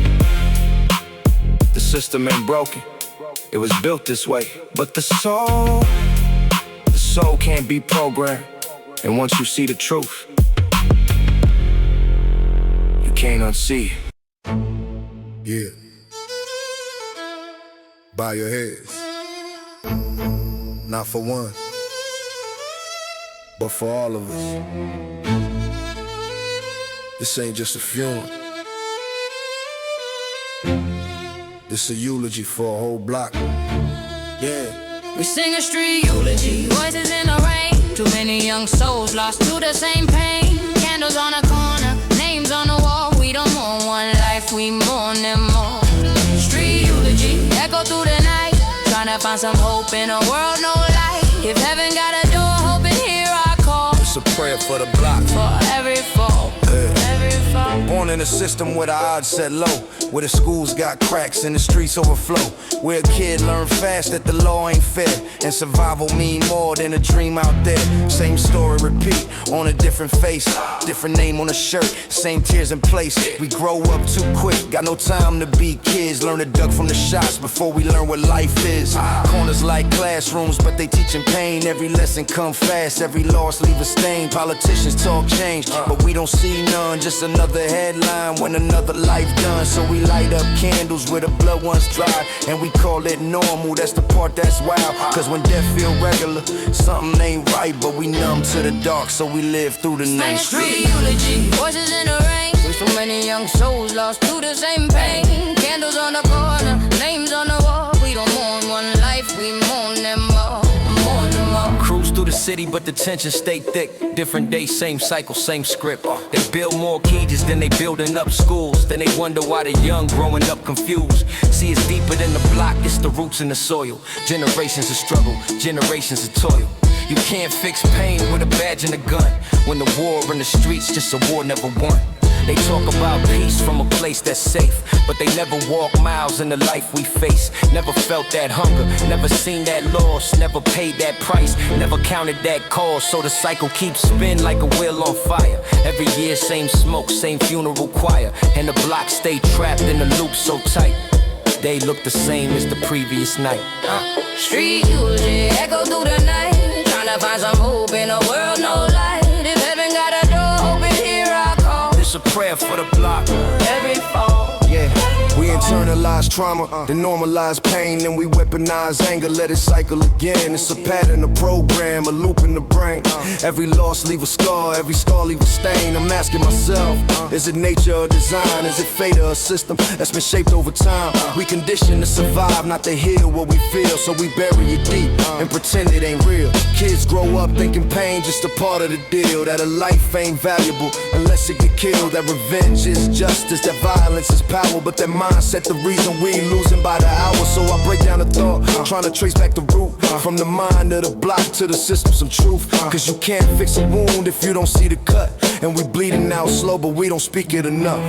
Speaker 4: The system ain't broken, it was built this way. But the soul can't be programmed. And once you see the truth, you can't unsee it.
Speaker 1: Yeah. Bow your heads. Not for one, but for all of us. This ain't just a funeral. This a eulogy for a whole block. Yeah.
Speaker 2: We sing a street eulogy, voices in the rain. Too many young souls lost to the same pain. Candles on a corner, names on the wall. We don't mourn one life, we mourn them all. Street eulogy, echo through the night. Trying to find some hope in a world, no light. If heaven got a door, hoping hear our call.
Speaker 1: It's a prayer for the block.
Speaker 2: For every fall, every fall.
Speaker 4: Born in a system where the odds set low, where the schools got cracks and the streets overflow, where a kid learned fast that the law ain't fair, and survival mean more than a dream out there. Same story repeat on a different face, different name on a shirt, same tears in place. We grow up too quick, got no time to be kids. Learn to duck from the shots before we learn what life is. Corners like classrooms, but they teaching pain. Every lesson come fast, every loss leave a stain. Politicians talk change, but we don't see none. Just another headline when another life done. So we light up candles where the blood once dry, and we call it normal. That's the part that's wild, cause when death feel regular, something ain't right. But we numb to the dark, so we live through the night.
Speaker 2: Street eulogy, voices in the rain. So many young souls lost to the same pain. Candles on the corner, names on the wall. We don't mourn one life, we mourn them all. Mourn them all.
Speaker 4: Cruise through the
Speaker 8: the city, but the tension stay thick. Different day, same cycle, same script. They build more cages than they building up schools. Then they wonder why the young growing up confused. See, it's deeper than the block, it's the roots in the soil. Generations of struggle, generations of toil. You can't fix pain with a badge and a gun. When the war in the streets, just a war never won. They talk about peace from a place that's safe, but they never walk miles in the life we face. Never felt that hunger, never seen that loss, never paid that price, never counted that cost. So the cycle keeps spinning like a wheel on fire. Every year, same smoke, same funeral choir, and the block stay trapped in the loop so tight. They look the same as the previous night.
Speaker 2: Street eulogy echo through the night, tryna find some hope in a world no light. If heaven got a door open, here I call.
Speaker 8: It's a prayer for the block.
Speaker 2: Every fall,
Speaker 4: Yeah, we internalize trauma, then normalize pain, then we weaponize anger, let it cycle again. It's a pattern, a program, a loop in the brain. Every loss leave a scar, every scar leave a stain. I'm asking myself, is it nature or design? Is it fate or a system that's been shaped over time? We conditioned to survive, not to heal what we feel, so we bury it deep and pretend it ain't real. Kids grow up thinking pain just a part of the deal, that a life ain't valuable unless it get killed, that revenge is justice, that violence is power, but that mindset the reason we losing by the hour. So I break down the thought, trying to trace back the root, from the mind of the block to the system, some truth. Cause you can't fix a wound if you don't see the cut, and we bleeding out slow, but we don't speak it enough.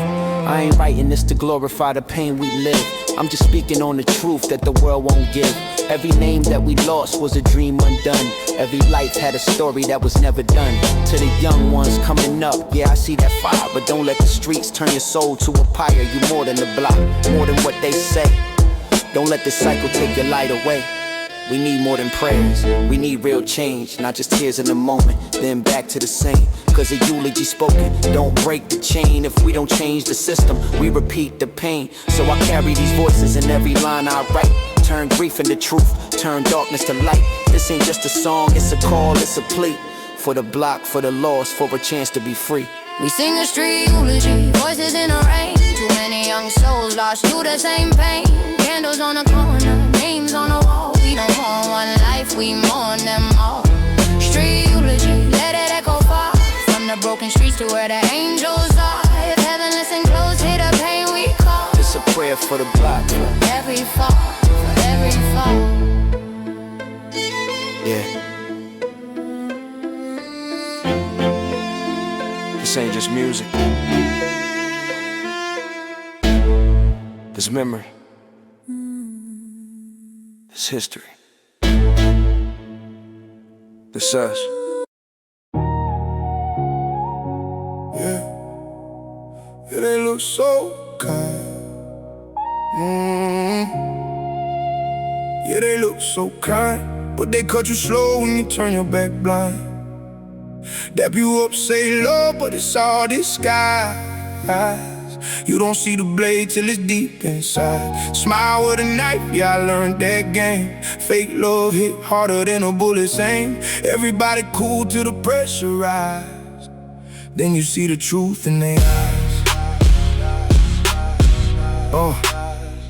Speaker 8: I ain't writing this to glorify the pain we live. I'm just speaking on the truth that the world won't give. Every name that we lost was a dream undone. Every life had a story that was never done. To the young ones coming up, yeah, I see that fire, but don't let the streets turn your soul to a pyre. You more than the block, more than what they say. Don't let this cycle take your light away. We need more than prayers, we need real change, not just tears in the moment, then back to the same. Cause a eulogy spoken, don't break the chain. If we don't change the system, we repeat the pain. So I carry these voices in every line I write. Turn grief into truth, turn darkness to light. This ain't just a song, it's a call, it's a plea. For the block, for the lost, for a chance to be free.
Speaker 2: we sing a street eulogy, voices in the rain. Too many young souls lost to the same pain. Candles on the corner, names on the wall. We don't mourn one life, we mourn them all. Street eulogy, let it echo far, from the broken streets to where the angels are. If heaven listen close, hear the pain we call.
Speaker 8: It's a prayer for the block.
Speaker 2: For every fall, for every fall.
Speaker 8: Yeah. This ain't just music. This memory. This history. This us.
Speaker 4: Yeah, they look so kind. Yeah, they look so kind, but they cut you slow when you turn your back blind. Dap you up, say love, but it's all disguise. You don't see the blade till it's deep inside. Smile with a knife, yeah, I learned that game. Fake love hit harder than a bullet's aim. Everybody cool till the pressure rise. Then you see the truth in their eyes.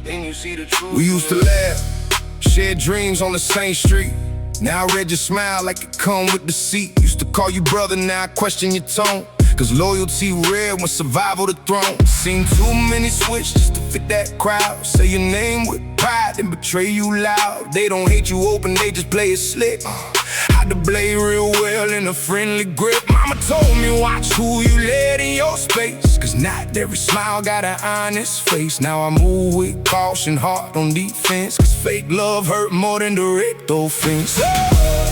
Speaker 4: Then you see the truth. We used to laugh, share dreams on the same street. Now I read your smile like it come with the seat. Used to call you brother, now I question your tone. Cause loyalty rare when survival the throne. Seen too many switch just to fit that crowd. Say your name with pride and betray you loud. They don't hate you open, they just play it slick. Hide the blade real well in a friendly grip. Mama told me watch who you let in your space, cause not every smile got an honest face. Now I move with caution, heart on defense, cause fake love hurt more than direct offense.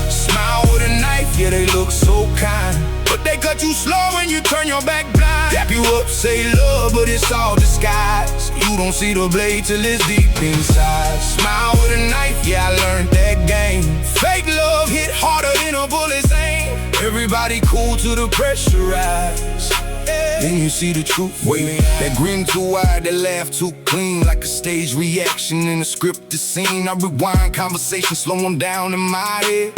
Speaker 4: Smile with a knife, yeah, they look so kind, but they cut you slow when you turn your back blind. Dap you up, say love, but it's all disguise. You don't see the blade till it's deep inside. Smile with a knife, yeah, I learned that game. Fake love hit harder than a bullet's aim. Everybody cool till the pressure rise. Then you see the truth. Wait, that grin too wide, that laugh too clean, like a stage reaction in a scripted scene. I rewind conversation, slow them down in my head,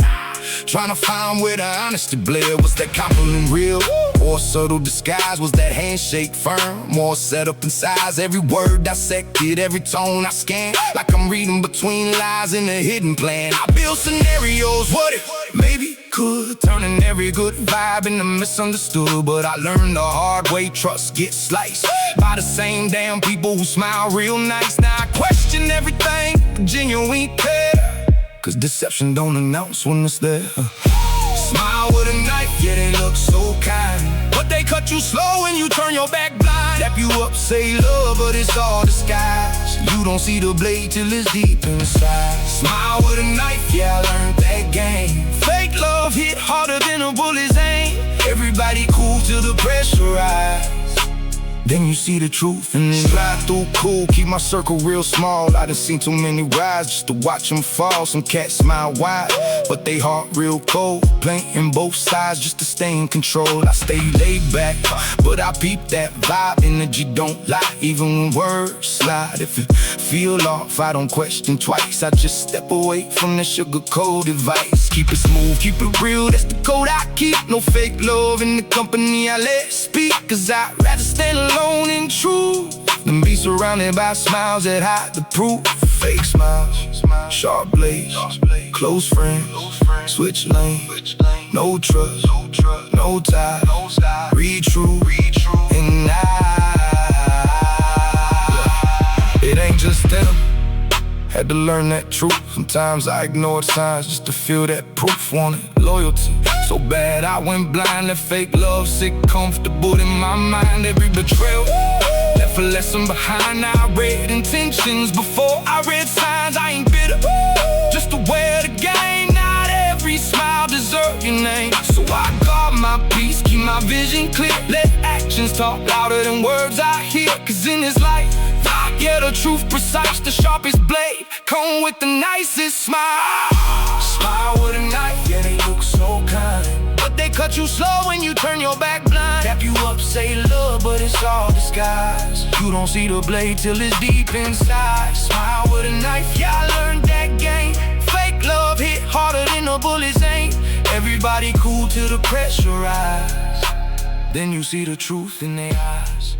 Speaker 4: trying to find where the honesty bled. Was that compliment real, or subtle disguise? Was that handshake firm, more set up in size? Every word dissected, every tone I scan, like I'm reading between lies in a hidden plan. I build scenarios, what if, maybe
Speaker 6: could, turning every good vibe into misunderstood. But I learned the hard way, trust gets sliced by the same damn people who smile real nice. Now I question everything, genuine care, cause deception don't announce when it's there. Smile with a knife, yeah, they look so kind, but they cut you slow when you turn your back blind. Tap you up, say love, but it's all disguise. You don't see the blade till it's deep inside. Smile with a knife, yeah, I learned that game. Fake love hit harder than a bullet's aim. Everybody cool till the pressure rise. Then you see the truth and then slide through cool. Keep my circle real small. I done seen too many rides just to watch them fall. Some cats smile wide, but they heart real cold. Playing both sides just to stay in control. I stay laid back, but I peep that vibe. Energy don't lie, even when words slide. If it feel off, I don't question twice. I just step away from the sugar-coated advice. Keep it smooth, keep it real, that's the code I keep. No fake love in the company I let speak, cause I'd rather stand alone in truth than be surrounded by smiles that hide the proof. Fake smiles, sharp blades, close friends, switch lanes, no trust, no tie, read true, and it ain't just them. Had to learn that truth. Sometimes I ignored signs just to feel that proof. Wanted loyalty so bad I went blind. Let fake love sit comfortable in my mind. Every betrayal left a lesson behind. Now I read intentions before I read signs. I ain't bitter, just aware of the game. Not every smile deserves your name, so I guard my peace, keep my vision clear. Let actions talk louder than words I hear. Cause in this life, yeah, the truth precise, the sharpest blade, come with the nicest smile. Smile with a knife, yeah, they look so kind, but they cut you slow when you turn your back blind. Tap you up, say love, but it's all disguise. You don't see the blade till it's deep inside. Smile with a knife, yeah, I learned that game. Fake love hit harder than a bullet's aim. Everybody cool till the pressure rise. Then you see the truth in their eyes.